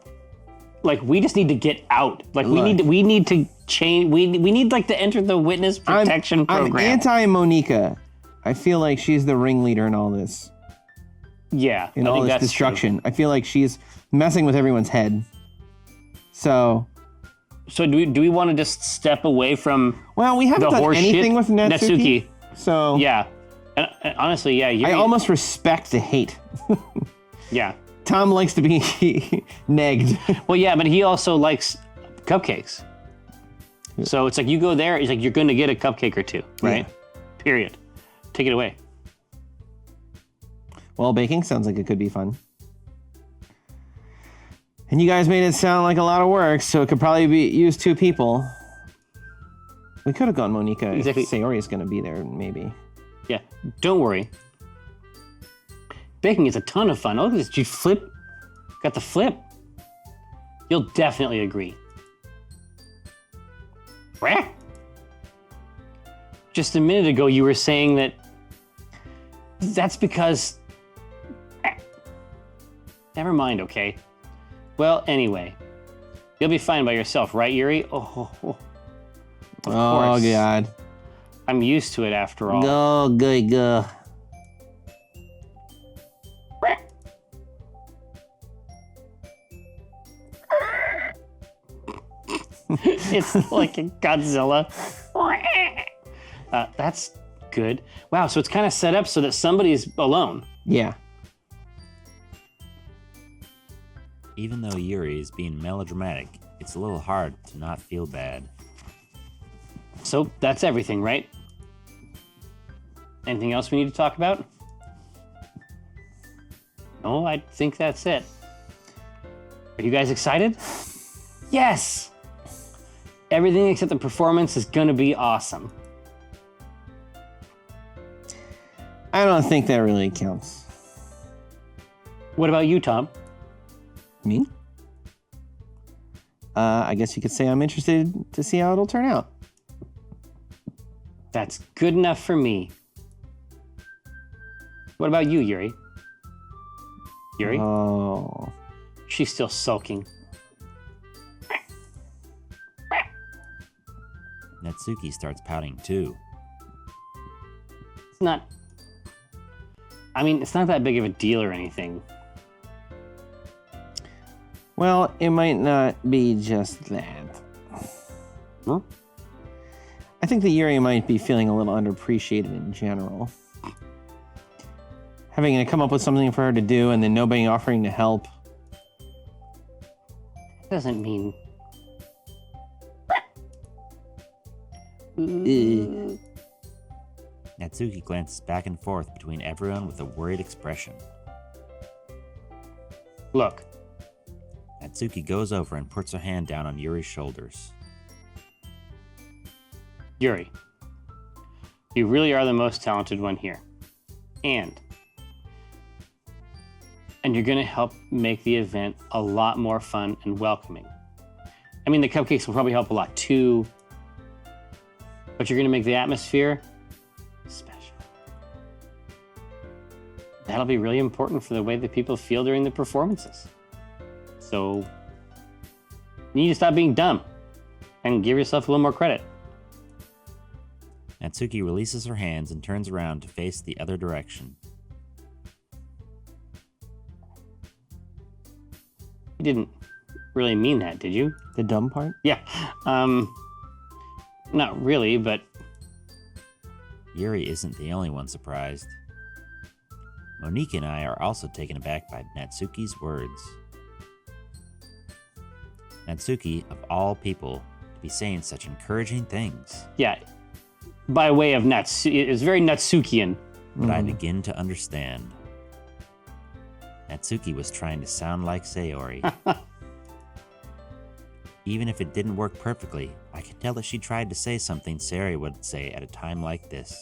Speaker 1: Like, we just need to get out. Like, we need to change. We need like to enter the witness protection program.
Speaker 2: I'm anti-Monika. I feel like she's the ringleader in all this.
Speaker 1: Yeah,
Speaker 2: In
Speaker 1: I
Speaker 2: all
Speaker 1: think
Speaker 2: this
Speaker 1: that's
Speaker 2: destruction. I feel like she's messing with everyone's head. So
Speaker 1: do we want to just step away from
Speaker 2: well, we haven't
Speaker 1: the
Speaker 2: done
Speaker 1: horse
Speaker 2: anything
Speaker 1: shit?
Speaker 2: with Natsuki. So
Speaker 1: Yeah, and honestly, yeah,
Speaker 2: I almost respect the hate.
Speaker 1: yeah.
Speaker 2: Tom likes to be negged.
Speaker 1: Well, yeah, but he also likes cupcakes. So it's like you go there, it's like you're going to get a cupcake or two, right?
Speaker 2: Yeah.
Speaker 1: Period. Take it away.
Speaker 2: Well, baking sounds like it could be fun. And you guys made it sound like a lot of work, so it could probably use 2 people. We could have gone Monika
Speaker 1: Exactly.
Speaker 2: if Sayori is going to be there, maybe.
Speaker 1: Yeah, don't worry. Baking is a ton of fun. Oh, look at this. You flip. Got the flip. You'll definitely agree. Rah. Just a minute ago, you were saying that that's because... Never mind, okay? Well, anyway. You'll be fine by yourself, right, Yuri? Oh, of course.
Speaker 2: God.
Speaker 1: I'm used to it after all.
Speaker 2: Go, go.
Speaker 1: It's like a Godzilla. That's good. Wow, so it's kind of set up so that somebody's alone.
Speaker 2: Yeah.
Speaker 3: Even though Yuri is being melodramatic, it's a little hard to not feel bad.
Speaker 1: So that's everything, right? Anything else we need to talk about? No, I think that's it. Are you guys excited? Yes! Everything except the performance is gonna be awesome.
Speaker 2: I don't think that really counts.
Speaker 1: What about you, Tom?
Speaker 2: Me? I guess you could say I'm interested to see how it'll turn out.
Speaker 1: That's good enough for me. What about you, Yuri? Yuri?
Speaker 2: Oh.
Speaker 1: She's still sulking.
Speaker 3: Natsuki starts pouting too.
Speaker 1: It's not... I mean, it's not that big of a deal or anything.
Speaker 2: Well, it might not be just that.
Speaker 1: Huh?
Speaker 2: I think that Yuri might be feeling a little underappreciated in general. Having to come up with something for her to do and then nobody offering to help.
Speaker 1: Doesn't mean...
Speaker 3: Natsuki glances back and forth between everyone with a worried expression.
Speaker 1: Look,
Speaker 3: Natsuki goes over and puts her hand down on Yuri's shoulders.
Speaker 1: Yuri, you really are the most talented one here. And you're gonna help make the event a lot more fun and welcoming. I mean, the cupcakes will probably help a lot too, but you're gonna make the atmosphere special. That'll be really important for the way that people feel during the performances. So you need to stop being dumb and give yourself a little more credit.
Speaker 3: Natsuki releases her hands and turns around to face the other direction.
Speaker 1: You didn't really mean that, did you?
Speaker 2: The dumb part?
Speaker 1: Yeah. Not really, but
Speaker 3: Yuri isn't the only one surprised. Monika and I are also taken aback by Natsuki's words. Natsuki, of all people, to be saying such encouraging things.
Speaker 1: yeah. By way of it's very Natsukian.
Speaker 3: but I begin to understand. Natsuki was trying to sound like Sayori. Even if it didn't work perfectly, I could tell that she tried to say something Sayori would say at a time like this.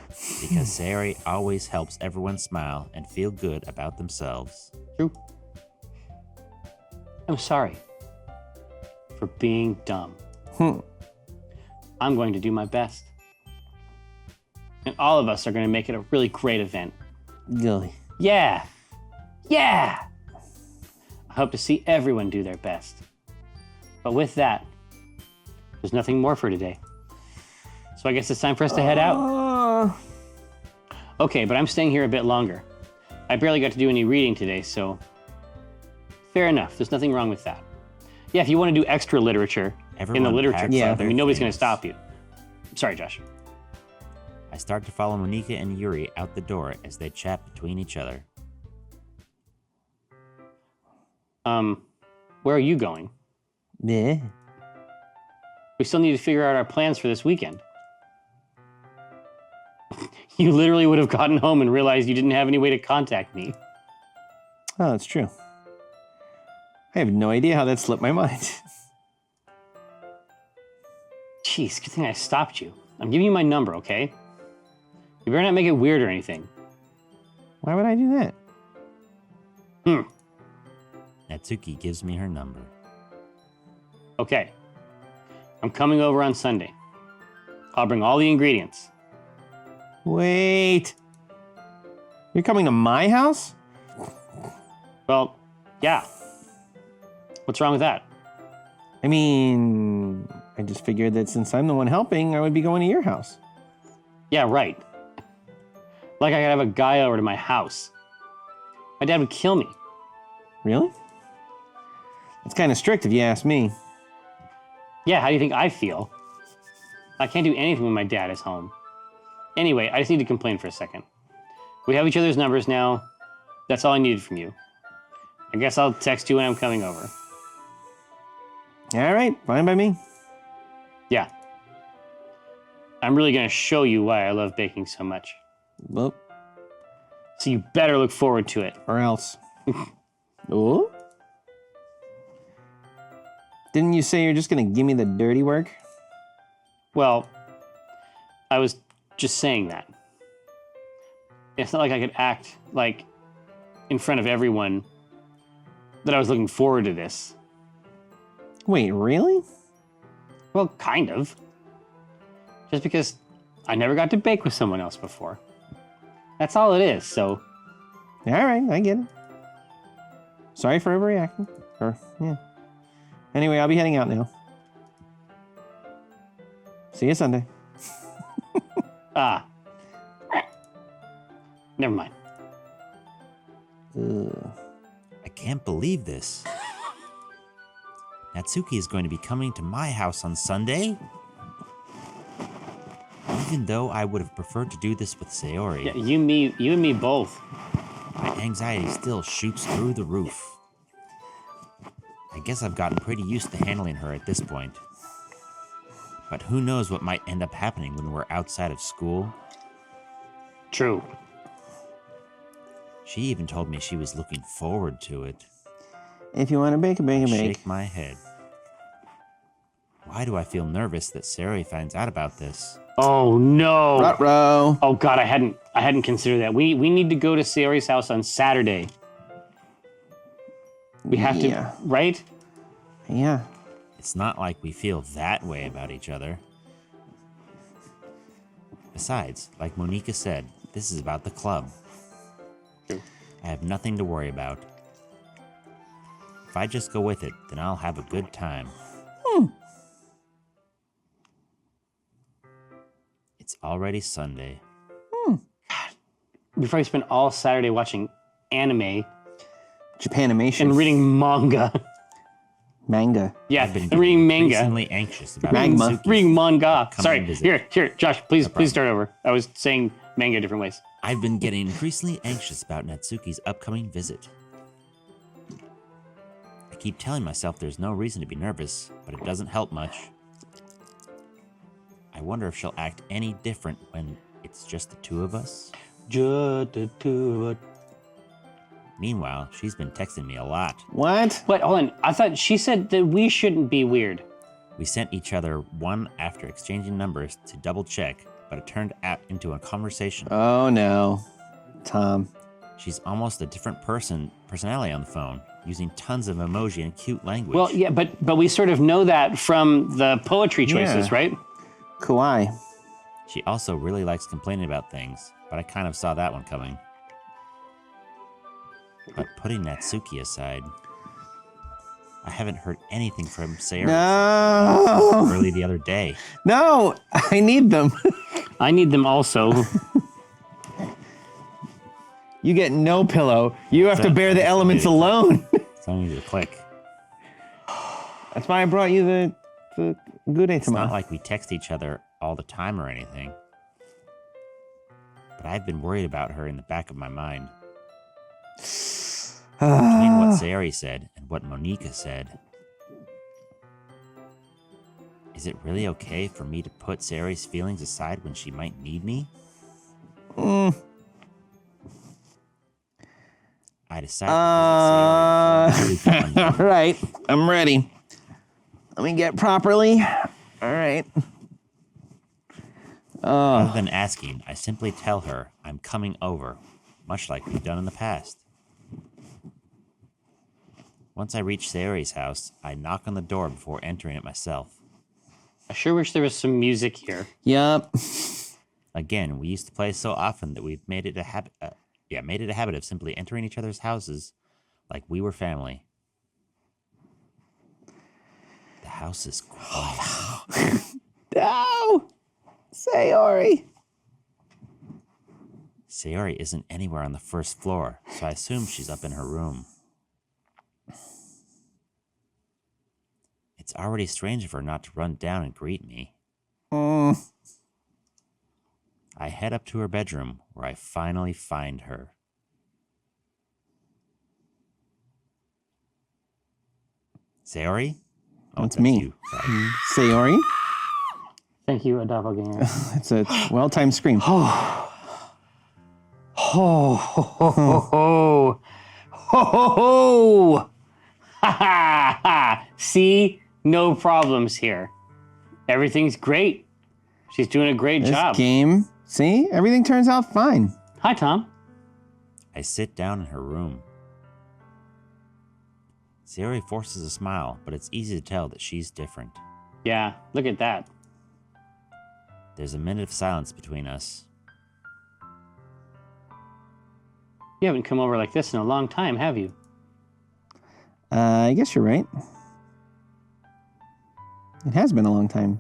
Speaker 3: Because Sayori always helps everyone smile and feel good about themselves.
Speaker 1: True. I'm sorry for being dumb. I'm going to do my best. And all of us are going to make it a really great event.
Speaker 2: Gully.
Speaker 1: Yeah. Yeah. I hope to see everyone do their best. But with that, there's nothing more for today. So I guess it's time for us to head out. Okay, but I'm staying here a bit longer. I barely got to do any reading today, so fair enough. There's nothing wrong with that. Yeah, if you want to do extra literature in the
Speaker 3: Everyone
Speaker 1: literature
Speaker 3: packs
Speaker 1: club,
Speaker 3: up their
Speaker 1: nobody's going to
Speaker 3: things.
Speaker 1: stop you. Sorry, Josh.
Speaker 3: I start to follow Monika and Yuri out the door as they chat between each other.
Speaker 1: Where are you going?
Speaker 2: Yeah.
Speaker 1: We still need to figure out our plans for this weekend. You literally would have gotten home and realized you didn't have any way to contact me.
Speaker 2: Oh, that's true. I have no idea how that slipped my mind.
Speaker 1: Jeez, good thing I stopped you. I'm giving you my number, okay? You better not make it weird or anything.
Speaker 2: Why would I do that?
Speaker 3: Natsuki gives me her number.
Speaker 1: Okay. I'm coming over on Sunday. I'll bring all the ingredients.
Speaker 2: Wait. You're coming to my house?
Speaker 1: Well, yeah. What's wrong with that?
Speaker 2: I mean, I just figured that since I'm the one helping, I would be going to your house.
Speaker 1: Yeah, right. Like I could have a guy over to my house. My dad would kill me.
Speaker 2: Really? That's kind of strict if you ask me.
Speaker 1: Yeah, how do you think I feel? I can't do anything when my dad is home. Anyway, I just need to complain for a second. We have each other's numbers now. That's all I needed from you. I guess I'll text you when I'm coming over.
Speaker 2: All right, fine by me.
Speaker 1: Yeah. I'm really going to show you why I love baking so much.
Speaker 2: Well,
Speaker 1: So you better look forward to it.
Speaker 2: or else. Oh? Didn't you say you're just going to give me the dirty work?
Speaker 1: Well, I was just saying that. It's not like I could act like in front of everyone that I was looking forward to this.
Speaker 2: Wait, really?
Speaker 1: Well, kind of. Just because I never got to bake with someone else before. That's all it is, so
Speaker 2: All right, I get it. Sorry for overreacting. Yeah. Anyway, I'll be heading out now. See you Sunday.
Speaker 1: never mind.
Speaker 3: I can't believe this. Natsuki is going to be coming to my house on Sunday? Even though I would have preferred to do this with Sayori,
Speaker 1: Yeah, you and me both.
Speaker 3: my anxiety still shoots through the roof. I guess I've gotten pretty used to handling her at this point. But who knows what might end up happening when we're outside of school?
Speaker 1: True.
Speaker 3: She even told me she was looking forward to it.
Speaker 2: If you want to bake, bake,
Speaker 3: I
Speaker 2: bake.
Speaker 3: shake my head. Why do I feel nervous that Sayori finds out about this?
Speaker 1: Oh no.
Speaker 2: Ruh-roh.
Speaker 1: Oh god, I hadn't considered that. We need to go to Sayori's house on Saturday. We have
Speaker 2: Yeah.
Speaker 1: to, right?
Speaker 2: Yeah.
Speaker 3: It's not like we feel that way about each other. Besides, like Monika said, this is about the club.
Speaker 1: True.
Speaker 3: I have nothing to worry about. If I just go with it, then I'll have a good time. It's already Sunday.
Speaker 1: We probably spent all Saturday watching anime
Speaker 2: Japanimation.
Speaker 1: and reading manga.
Speaker 2: Manga.
Speaker 1: Yeah,
Speaker 3: I've been
Speaker 1: and reading manga.
Speaker 3: increasingly anxious about
Speaker 2: Magma.
Speaker 3: Natsuki's
Speaker 1: Reading manga.
Speaker 3: upcoming
Speaker 1: Sorry,
Speaker 3: visit.
Speaker 1: here, Josh, please
Speaker 3: problem.
Speaker 1: start over. I was saying manga different ways.
Speaker 3: I've been getting increasingly anxious about Natsuki's upcoming visit. I keep telling myself there's no reason to be nervous, but it doesn't help much. I wonder if she'll act any different when it's just the two of us?
Speaker 1: Just the two of us.
Speaker 3: Meanwhile, she's been texting me a lot.
Speaker 2: What?
Speaker 1: Wait, hold on. I thought she said that we shouldn't be weird.
Speaker 3: We sent each other one after exchanging numbers to double check, but it turned out into a conversation.
Speaker 2: Oh no, Tom.
Speaker 3: She's almost a different personality on the phone, using tons of emoji and cute language.
Speaker 1: Well, yeah, but we sort of know that from the poetry choices,
Speaker 2: Yeah.
Speaker 1: right?
Speaker 2: Kawaii.
Speaker 3: She also really likes complaining about things, but I kind of saw that one coming. But putting Natsuki aside, I haven't heard anything from Sayori
Speaker 2: No.
Speaker 3: early the other day.
Speaker 2: No, I need them.
Speaker 1: I need them also.
Speaker 2: You get no pillow. You have to bear the elements alone.
Speaker 3: So I need to click.
Speaker 2: That's why I brought you the good
Speaker 3: It's not
Speaker 2: tomato.
Speaker 3: like we text each other all the time or anything. But I've been worried about her in the back of my mind. Between what Sayori said and what Monika said, is it really okay for me to put Sayori's feelings aside when she might need me? I decided to visit Sayori for a
Speaker 2: All
Speaker 3: really
Speaker 2: right, I'm ready. Let me get properly. All right.
Speaker 3: Rather than asking, I simply tell her I'm coming over, much like we've done in the past. Once I reach Sayori's house, I knock on the door before entering it myself.
Speaker 1: I sure wish there was some music here.
Speaker 2: Yup.
Speaker 3: Again, we used to play so often that we've made it a habit. Made it a habit of simply entering each other's houses like we were family. The house is quiet.
Speaker 2: No. Sayori.
Speaker 3: Sayori isn't anywhere on the first floor, so I assume she's up in her room. It's already strange of her not to run down and greet me. I head up to her bedroom, where I finally find her. Sayori? Oh,
Speaker 2: That's me.
Speaker 3: you. Sorry.
Speaker 2: Sayori.
Speaker 1: Thank you, a doppelganger.
Speaker 2: It's a well-timed scream.
Speaker 1: Ho ho ho ho ho ho ho ho! Ha ha ha! See, no problems here. Everything's great. She's doing a great
Speaker 2: This
Speaker 1: job.
Speaker 2: game. See, everything turns out fine.
Speaker 1: Hi, Tom.
Speaker 3: I sit down in her room. Sayori forces a smile, but it's easy to tell that she's different.
Speaker 1: Yeah, look at that.
Speaker 3: There's a minute of silence between us.
Speaker 1: You haven't come over like this in a long time, have you?
Speaker 2: I guess you're right. It has been a long time.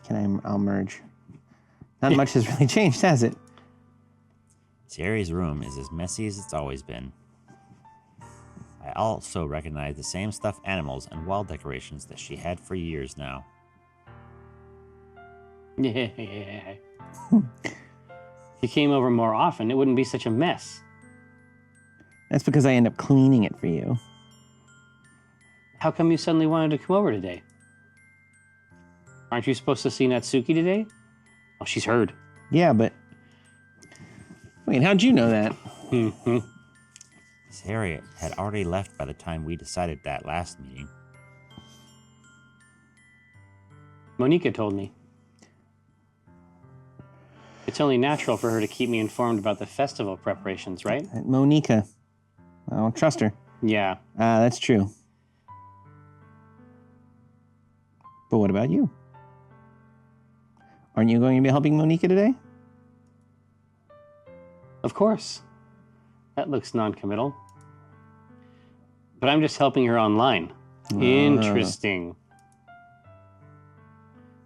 Speaker 2: I'll merge. Not much has really changed, has it?
Speaker 3: Sayori's room is as messy as it's always been. I also recognize the same stuffed animals and wall decorations that she had for years now.
Speaker 1: Yeah. If you came over more often, it wouldn't be such a mess.
Speaker 2: That's because I end up cleaning it for you.
Speaker 1: How come you suddenly wanted to come over today? Aren't you supposed to see Natsuki today? Oh, she's heard.
Speaker 2: Yeah, but... Wait, how'd you know that?
Speaker 1: Mm-hmm.
Speaker 3: Sayori had already left by the time we decided that last meeting.
Speaker 1: Monika told me. It's only natural for her to keep me informed about the festival preparations, right?
Speaker 2: Monika. I don't trust her.
Speaker 1: Yeah.
Speaker 2: That's true. But what about you? Aren't you going to be helping Monika today?
Speaker 1: Of course. That looks non-committal. But I'm just helping her online. Interesting.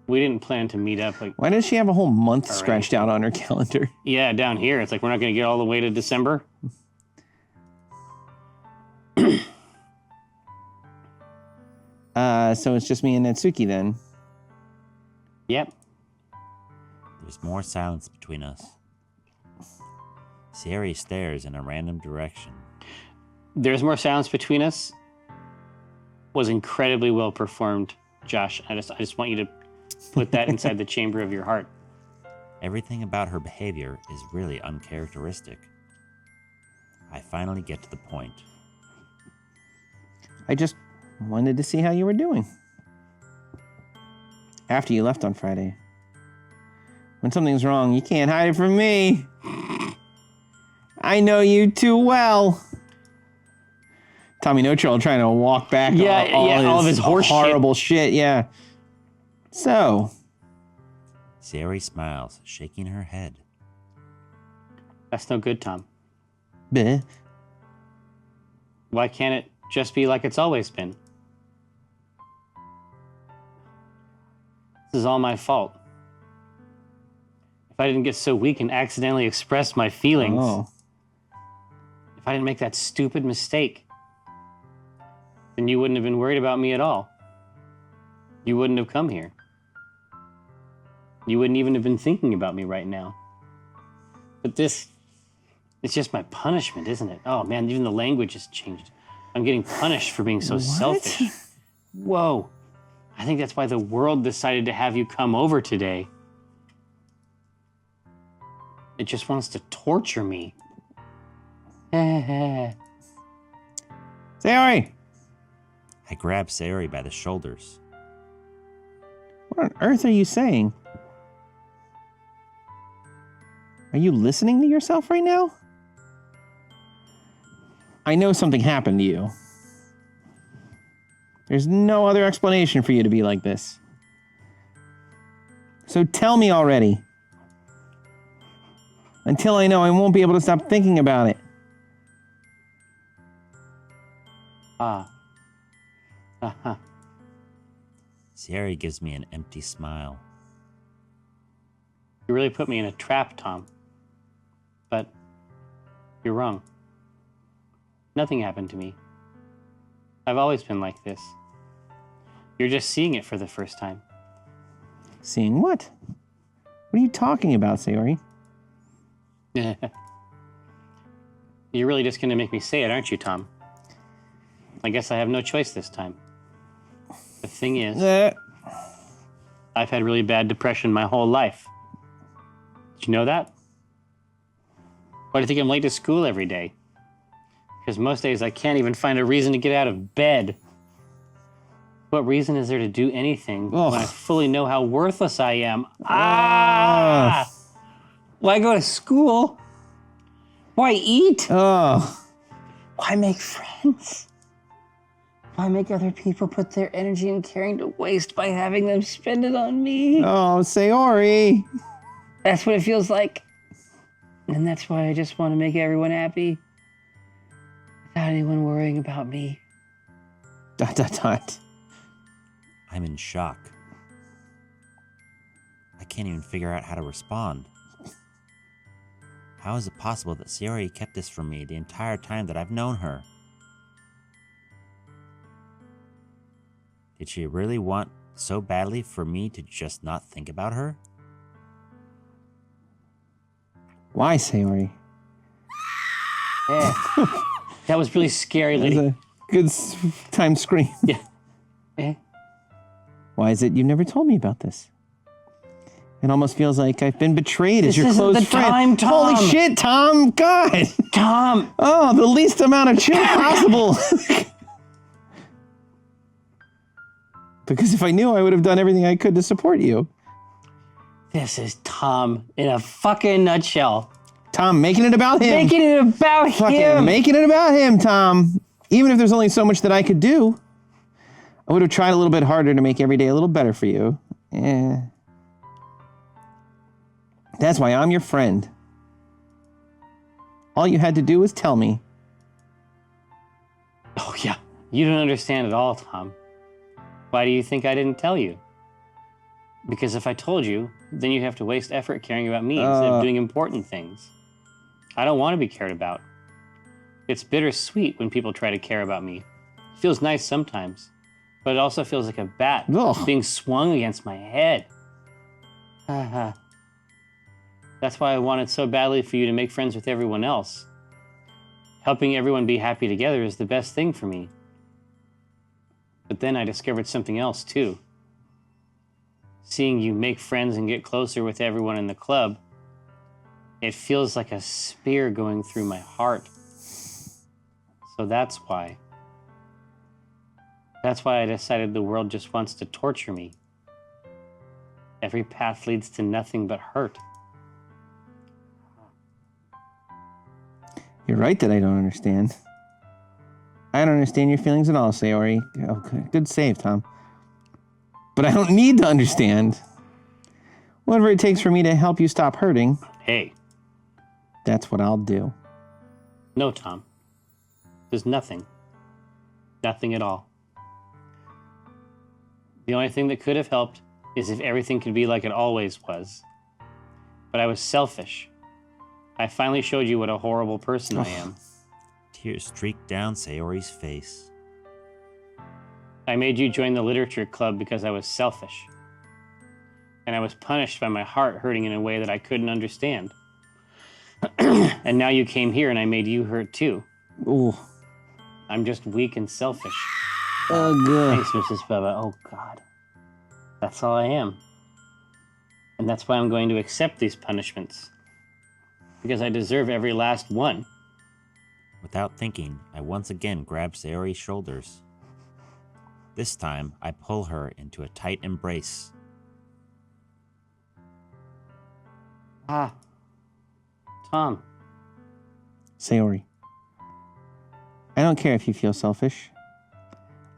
Speaker 1: We didn't plan to meet up like...
Speaker 2: Why does she have a whole month
Speaker 1: All right.
Speaker 2: scratched out on her calendar?
Speaker 1: Yeah, down here. It's like we're not going to get all the way to December.
Speaker 2: So it's just me and Natsuki then.
Speaker 1: Yep.
Speaker 3: There's more silence between us. Sayori stares in a random direction.
Speaker 1: There's more silence between us. Was incredibly well performed, Josh. I just want you to put that inside the chamber of your heart.
Speaker 3: Everything about her behavior is really uncharacteristic. I finally get to the point.
Speaker 2: I just wanted to see how you were doing. After you left on Friday. When something's wrong, you can't hide it from me. I know you too well. Tommy No Trouble trying to walk back all of his horse horrible shit. Yeah. So.
Speaker 3: Sayori smiles, shaking her head.
Speaker 1: That's no good, Tom.
Speaker 2: Bleh.
Speaker 1: Why can't it just be like it's always been? This is all my fault. If I didn't get so weak and accidentally express my feelings, if I didn't make that stupid mistake, then you wouldn't have been worried about me at all. You wouldn't have come here. You wouldn't even have been thinking about me right now. But this, it's just my punishment, isn't it? Oh man, even the language has changed. I'm getting punished for being so selfish. Whoa. I think that's why the world decided to have you come over today. It just wants to torture me.
Speaker 2: Sayori!
Speaker 3: I grab Sayori by the shoulders.
Speaker 2: What on earth are you saying? Are you listening to yourself right now? I know something happened to you. There's no other explanation for you to be like this. So tell me already. Until I know, I won't be able to stop thinking about it.
Speaker 3: Sayori gives me an empty smile.
Speaker 1: You really put me in a trap, Tom. But you're wrong. Nothing happened to me. I've always been like this. You're just seeing it for the first time.
Speaker 2: Seeing what? What are you talking about, Sayori?
Speaker 1: You're really just going to make me say it, aren't you, Tom? I guess I have no choice this time. The thing is, I've had really bad depression my whole life. Did you know that? Why do you think I'm late to school every day? Because most days I can't even find a reason to get out of bed. What reason is there to do anything when I fully know how worthless I am? Why go to school? Why eat? Why make friends? Why make other people put their energy and caring to waste by having them spend it on me?
Speaker 2: Oh, Sayori.
Speaker 1: That's what it feels like. And that's why I just want to make everyone happy. Without anyone worrying about me. ...
Speaker 3: I'm in shock. I can't even figure out how to respond. How is it possible that Sayori kept this from me the entire time that I've known her? Did she really want so badly for me to just not think about her?
Speaker 2: Why, Sayori?
Speaker 1: Yeah. That was really scary,
Speaker 2: That was
Speaker 1: lady.
Speaker 2: a good time scream.
Speaker 1: Yeah. Eh?
Speaker 2: Why is it you never told me about this? It almost feels like I've been betrayed as
Speaker 1: This
Speaker 2: your
Speaker 1: isn't
Speaker 2: close
Speaker 1: the
Speaker 2: friend.
Speaker 1: time, Tom.
Speaker 2: Holy shit, Tom! God!
Speaker 1: Tom!
Speaker 2: Oh, the least amount of chill possible. Because if I knew, I would have done everything I could to support you.
Speaker 1: This is Tom in a fucking nutshell.
Speaker 2: Tom, making it about him.
Speaker 1: Making it about him.
Speaker 2: Making it about him, Tom. Even if there's only so much that I could do, I would have tried a little bit harder to make every day a little better for you. Yeah. That's why I'm your friend. All you had to do was tell me.
Speaker 1: Oh, yeah. You don't understand at all, Tom. Why do you think I didn't tell you? Because if I told you, then you'd have to waste effort caring about me instead of doing important things. I don't want to be cared about. It's bittersweet when people try to care about me. It feels nice sometimes, but it also feels like a bat being swung against my head. That's why I wanted so badly for you to make friends with everyone else. Helping everyone be happy together is the best thing for me. But then I discovered something else too. seeing you make friends and get closer with everyone in the club, it feels like a spear going through my heart. So that's why. That's why I decided the world just wants to torture me. Every path leads to nothing but hurt.
Speaker 2: You're right that I don't understand. I don't understand your feelings at all, Sayori. Okay, good save, Tom. But I don't need to understand. Whatever it takes for me to help you stop hurting,
Speaker 1: Hey,
Speaker 2: that's what I'll do.
Speaker 1: no, Tom. There's nothing. Nothing at all. The only thing that could have helped is if everything could be like it always was. But I was selfish. I finally showed you what a horrible person I am.
Speaker 3: Tears streaked down Sayori's face.
Speaker 1: I made you join the literature club because I was selfish. And I was punished by my heart hurting in a way that I couldn't understand. And now you came here and I made you hurt too.
Speaker 2: Ooh.
Speaker 1: I'm just weak and selfish.
Speaker 2: Oh, good.
Speaker 1: Thanks, Mrs. Bubba. Oh, God. That's all I am. And that's why I'm going to accept these punishments. Because I deserve every last one.
Speaker 3: Without thinking, I once again grab Sayori's shoulders. This time, I pull her into a tight embrace.
Speaker 1: Ah. Tom.
Speaker 2: Sayori. I don't care if you feel selfish.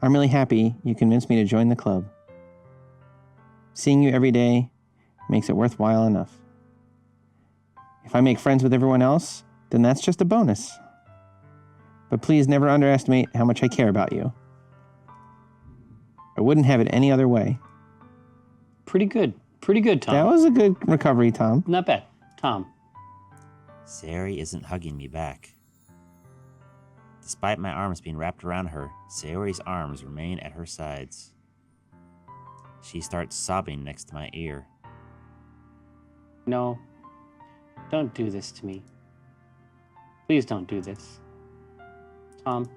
Speaker 2: I'm really happy you convinced me to join the club. Seeing you every day makes it worthwhile enough. If I make friends with everyone else, then that's just a bonus. But please never underestimate how much I care about you. I wouldn't have it any other way.
Speaker 1: Pretty good. Pretty good, Tom.
Speaker 2: That was a good recovery, Tom.
Speaker 1: Not bad. Tom.
Speaker 3: Sayori isn't hugging me back. Despite my arms being wrapped around her, Sayori's arms remain at her sides. She starts sobbing next to my ear.
Speaker 1: No. Don't do this to me. Please don't do this. Tom.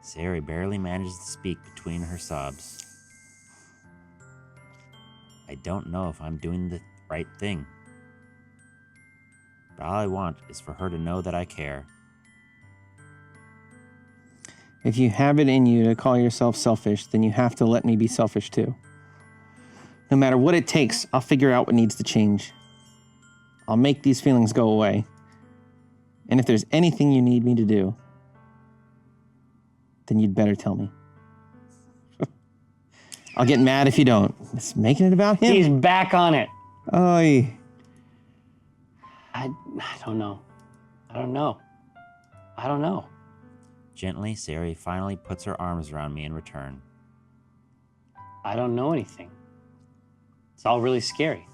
Speaker 3: Sayori barely manages to speak between her sobs. I don't know if I'm doing the right thing. But all I want is for her to know that I care.
Speaker 2: If you have it in you to call yourself selfish, then you have to let me be selfish too. No matter what it takes, I'll figure out what needs to change. I'll make these feelings go away. And if there's anything you need me to do, then you'd better tell me. I'll get mad if you don't. It's making it about him.
Speaker 1: He's back on it.
Speaker 2: Oy.
Speaker 1: I don't know. I don't know. I don't know.
Speaker 3: Gently, Sayori finally puts her arms around me in return.
Speaker 1: I don't know anything. It's all really scary.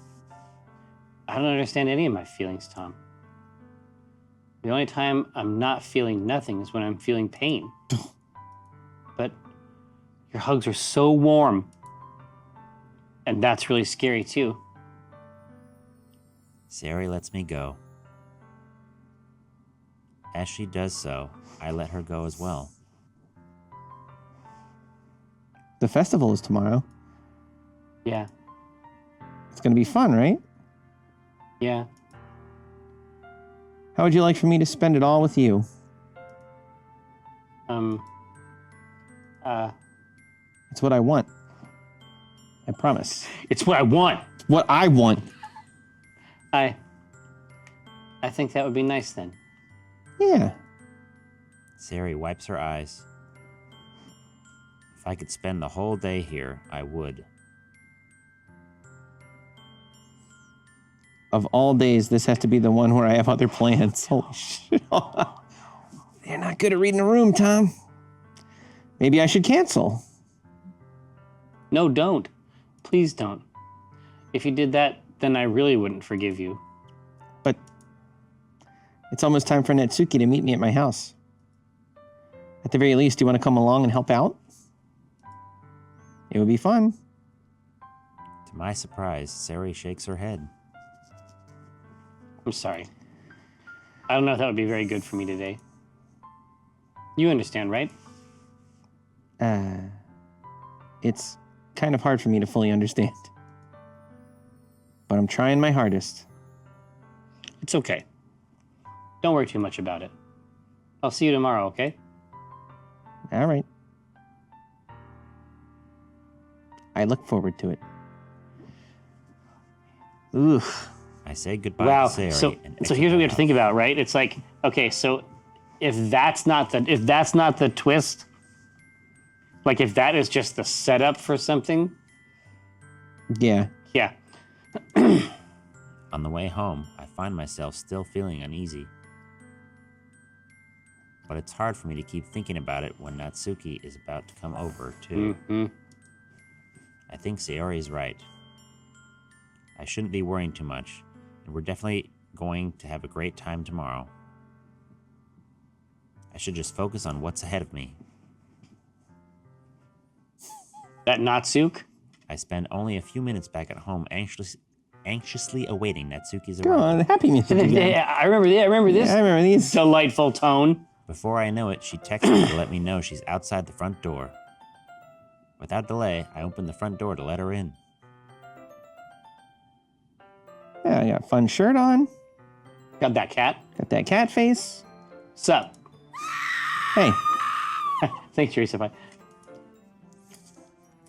Speaker 1: I don't understand any of my feelings, Tom. The only time I'm not feeling nothing is when I'm feeling pain. But your hugs are so warm. And that's really scary, too.
Speaker 3: Sayori lets me go. As she does so, I let her go as well.
Speaker 2: The festival is tomorrow.
Speaker 1: Yeah.
Speaker 2: It's going to be fun, right?
Speaker 1: Yeah.
Speaker 2: How would you like for me to spend it all with you? It's what I want. I promise.
Speaker 1: It's what I want.
Speaker 2: It's what I want.
Speaker 1: I think that would be nice then.
Speaker 2: Yeah.
Speaker 3: Sayori wipes her eyes. If I could spend the whole day here, I would.
Speaker 2: Of all days, this has to be the one where I have other plans. Holy shit. You're not good at reading a room, Tom. Maybe I should cancel.
Speaker 1: No, don't. Please don't. If you did that, then I really wouldn't forgive you.
Speaker 2: But it's almost time for Natsuki to meet me at my house. At the very least, do you want to come along and help out? It would be fun.
Speaker 3: To my surprise, Sayori shakes her head.
Speaker 1: I'm sorry. I don't know if that would be very good for me today. You understand, right?
Speaker 2: It's kind of hard for me to fully understand. But I'm trying my hardest.
Speaker 1: It's okay. Don't worry too much about it. I'll see you tomorrow, okay?
Speaker 2: All right. I look forward to it. Oof.
Speaker 3: I say goodbye
Speaker 1: Wow.
Speaker 3: to Sayori.
Speaker 1: So
Speaker 3: and
Speaker 1: here's what we have to
Speaker 3: exit
Speaker 1: think about, right? It's like, okay, so if that's not the twist, like if that is just the setup for something,
Speaker 2: Yeah.
Speaker 1: yeah.
Speaker 3: On the way home, I find myself still feeling uneasy. But it's hard for me to keep thinking about it when Natsuki is about to come over, too.
Speaker 1: Mhm.
Speaker 3: I think Sayori is right. I shouldn't be worrying too much, and we're definitely going to have a great time tomorrow. I should just focus on what's ahead of me.
Speaker 1: That Natsuki?
Speaker 3: I spend only a few minutes back at home anxiously awaiting Natsuki's
Speaker 2: Go
Speaker 3: arrival.
Speaker 2: on, happy music again.
Speaker 1: Yeah, I remember this
Speaker 2: I remember these.
Speaker 1: delightful tone.
Speaker 3: Before I know it, she texts me to let me know she's outside the front door. Without delay, I open the front door to let her in.
Speaker 2: Yeah, I got a fun shirt on.
Speaker 1: Got that cat.
Speaker 2: Got that cat face.
Speaker 1: Sup?
Speaker 2: Hey,
Speaker 1: Thanks, Teresa. Bye.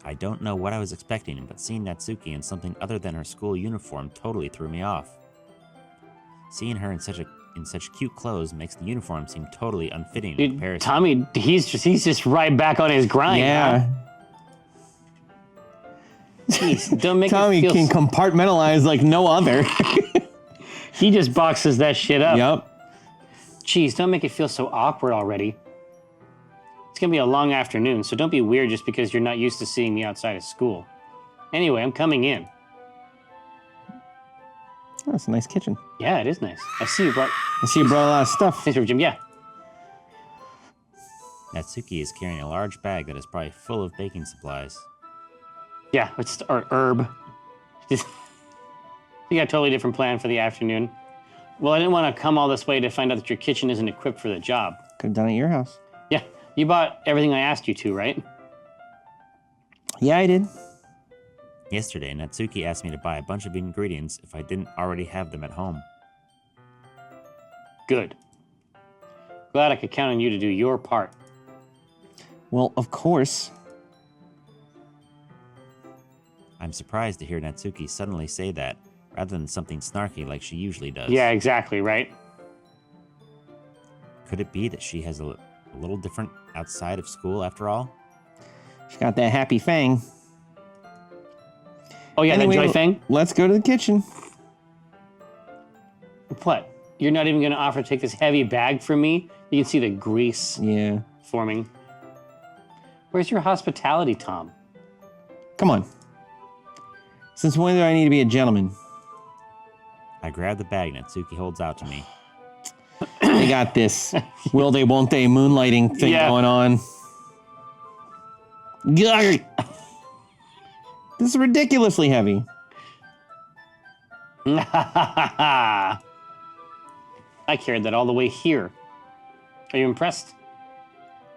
Speaker 3: I don't know what I was expecting, but seeing Natsuki in something other than her school uniform totally threw me off. Seeing her in such cute clothes makes the uniform seem totally unfitting in
Speaker 1: Dude,
Speaker 3: comparison.
Speaker 1: Tommy, he's just right back on his grind.
Speaker 2: yeah.
Speaker 1: Huh? Jeez, don't make
Speaker 2: Tommy
Speaker 1: it feel...
Speaker 2: can compartmentalize like no other.
Speaker 1: He just boxes that shit up.
Speaker 2: Yep.
Speaker 1: Jeez, don't make it feel so awkward already. It's gonna be a long afternoon, so don't be weird just because you're not used to seeing me outside of school. Anyway, I'm coming in.
Speaker 2: Oh, that's a nice kitchen.
Speaker 1: Yeah, it is nice. I see you brought...
Speaker 2: I see you brought a lot of stuff.
Speaker 1: Thanks for Jim. Yeah.
Speaker 3: Natsuki is carrying a large bag that is probably full of baking supplies.
Speaker 1: Yeah, it's or herb. Just, you got a totally different plan for the afternoon. Well, I didn't want to come all this way to find out that your kitchen isn't equipped for the job.
Speaker 2: Could have done it at your house.
Speaker 1: Yeah, you bought everything I asked you to, right?
Speaker 2: Yeah, I did.
Speaker 3: Yesterday, Natsuki asked me to buy a bunch of ingredients if I didn't already have them at home.
Speaker 1: Good. Glad I could count on you to do your part.
Speaker 2: Well, of course.
Speaker 3: I'm surprised to hear Natsuki suddenly say that, rather than something snarky like she usually does.
Speaker 1: Yeah, exactly, right?
Speaker 3: Could it be that she has a little different outside of school after all?
Speaker 2: She got that happy fang.
Speaker 1: Oh, yeah,
Speaker 2: Anyway,
Speaker 1: that joy thing?
Speaker 2: Let's go to the kitchen.
Speaker 1: What? You're not even going to offer to take this heavy bag from me? You can see the grease
Speaker 2: Yeah.
Speaker 1: forming. Where's your hospitality, Tom?
Speaker 2: Come on. Since when do I need to be a gentleman?
Speaker 3: I grab the bag Natsuki holds out to me.
Speaker 2: They got this will they, won't they moonlighting thing
Speaker 1: Yeah.
Speaker 2: going on. Gah! This is ridiculously heavy.
Speaker 1: I carried that all the way here. Are you impressed?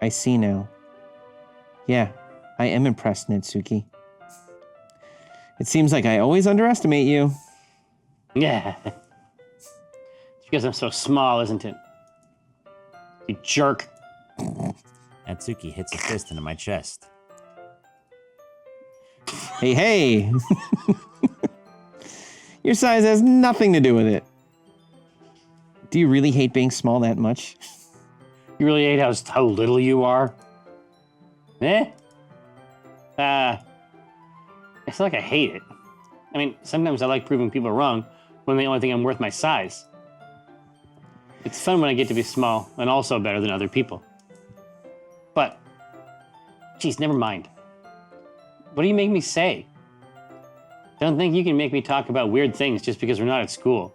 Speaker 2: I see now. Yeah, I am impressed, Natsuki. It seems like I always underestimate you.
Speaker 1: Yeah. It's because I'm so small, isn't it? You jerk.
Speaker 3: Natsuki hits a fist into my chest.
Speaker 2: Hey, hey! Your size has nothing to do with it. Do you really hate being small that much?
Speaker 1: You really hate how little you are? Eh? It's not like I hate it. I mean, sometimes I like proving people wrong when they only think I'm worth my size. It's fun when I get to be small and also better than other people. But, geez, never mind. What do you make me say? Don't think you can make me talk about weird things just because we're not at school.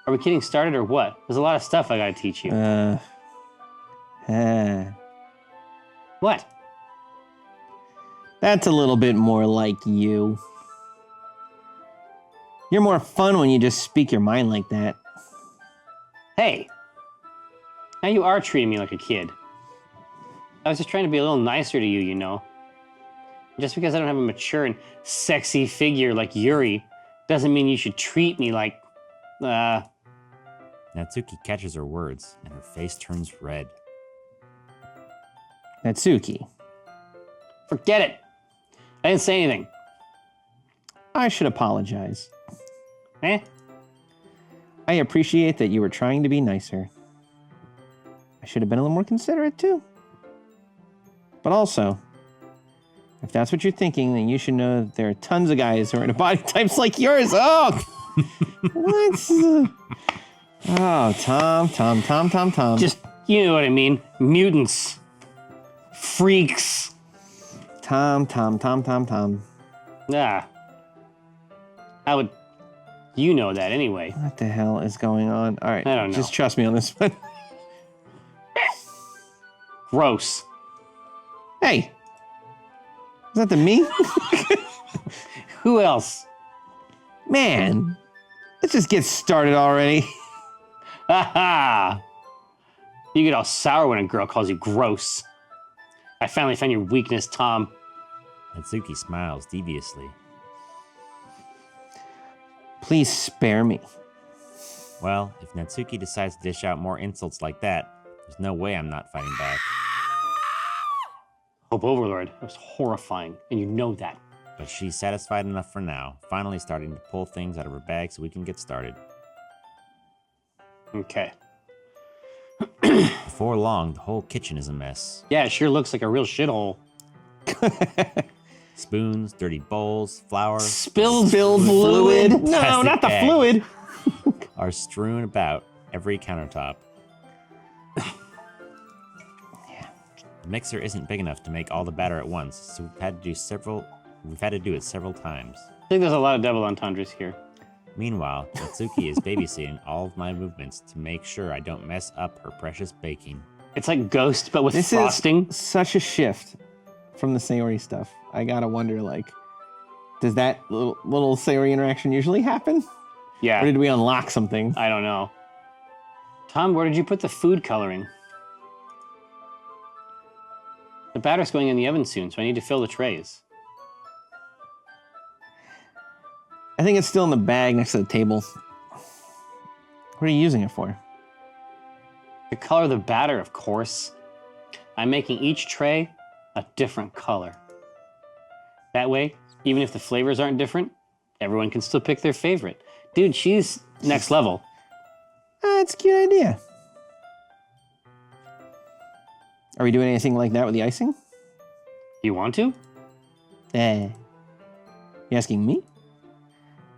Speaker 1: Are we getting started or what? There's a lot of stuff I gotta teach you. What?
Speaker 2: That's a little bit more like you. You're more fun when you just speak your mind like that.
Speaker 1: Hey, now you are treating me like a kid. I was just trying to be a little nicer to you, you know. Just because I don't have a mature and sexy figure like Yuri doesn't mean you should treat me like,
Speaker 3: Natsuki catches her words, and her face turns red.
Speaker 2: Natsuki,
Speaker 1: forget it. I didn't say anything.
Speaker 2: I should apologize.
Speaker 1: Eh?
Speaker 2: I appreciate that you were trying to be nicer. I should have been a little more considerate, too. But also, if that's what you're thinking, then you should know that there are tons of guys who are into body types like yours. Oh! What? Oh, Tom.
Speaker 1: Just, you know what I mean. Mutants. Freaks.
Speaker 2: Tom.
Speaker 1: Ah. How would you know that anyway?
Speaker 2: What the hell is going on? All right.
Speaker 1: I don't know.
Speaker 2: Just trust me on this one.
Speaker 1: Gross.
Speaker 2: Hey. Is that the me?
Speaker 1: Who else?
Speaker 2: Man. Let's just get started already.
Speaker 1: Ha! You get all sour when a girl calls you gross. I finally found your weakness, Tom.
Speaker 3: Natsuki smiles deviously.
Speaker 2: Please spare me.
Speaker 3: Well, if Natsuki decides to dish out more insults like that, there's no way I'm not fighting back.
Speaker 1: Hope Overlord. That was horrifying, and you know that.
Speaker 3: But she's satisfied enough for now, finally starting to pull things out of her bag so we can get started.
Speaker 1: Okay.
Speaker 3: Before long, the whole kitchen is a mess.
Speaker 1: Yeah, it sure looks like a real shithole.
Speaker 3: Spoons, dirty bowls, flour,
Speaker 1: Spilled
Speaker 2: fluid? No,
Speaker 3: Plastic
Speaker 2: not the
Speaker 3: bags.
Speaker 2: fluid.
Speaker 3: are strewn about every countertop. The mixer isn't big enough to make all the batter at once, so we've had to do it several times.
Speaker 1: I think there's a lot of double entendres here.
Speaker 3: Meanwhile, Natsuki is babysitting all of my movements to make sure I don't mess up her precious baking.
Speaker 1: It's like Ghost, but with
Speaker 2: This
Speaker 1: frosting.
Speaker 2: is such a shift from the Sayori stuff. I gotta wonder, like, does that little Sayori interaction usually happen?
Speaker 1: Yeah.
Speaker 2: Or did we unlock something?
Speaker 1: I don't know. Tom, where did you put the food coloring? The batter's going in the oven soon, so I need to fill the trays.
Speaker 2: I think it's still in the bag next to the table. What are you using it for?
Speaker 1: To color the batter, of course. I'm making each tray a different color. That way, even if the flavors aren't different, everyone can still pick their favorite. Dude, she's next level.
Speaker 2: It's a cute idea. Are we doing anything like that with the icing?
Speaker 1: You want to?
Speaker 2: You asking me?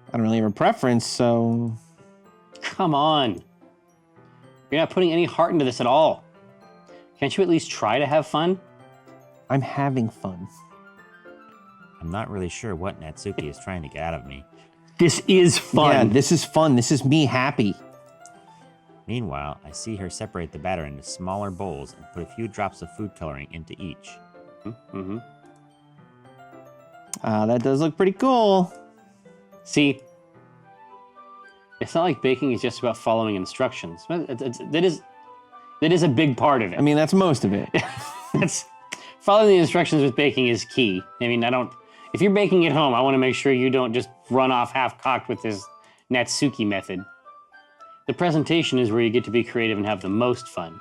Speaker 2: I don't really have a preference, so...
Speaker 1: Come on. You're not putting any heart into this at all. Can't you at least try to have fun?
Speaker 2: I'm having fun.
Speaker 3: I'm not really sure what Natsuki is trying to get out of me.
Speaker 1: This is fun.
Speaker 2: Yeah, this is fun. This is me happy.
Speaker 3: Meanwhile, I see her separate the batter into smaller bowls and put a few drops of food coloring into each.
Speaker 1: Mm-hmm.
Speaker 2: That does look pretty cool.
Speaker 1: See, it's not like baking is just about following instructions. That is a big part of it.
Speaker 2: I mean, that's most of it.
Speaker 1: That's, following the instructions with baking is key. I mean, if you're baking at home, I want to make sure you don't just run off half-cocked with this Natsuki method. The presentation is where you get to be creative and have the most fun.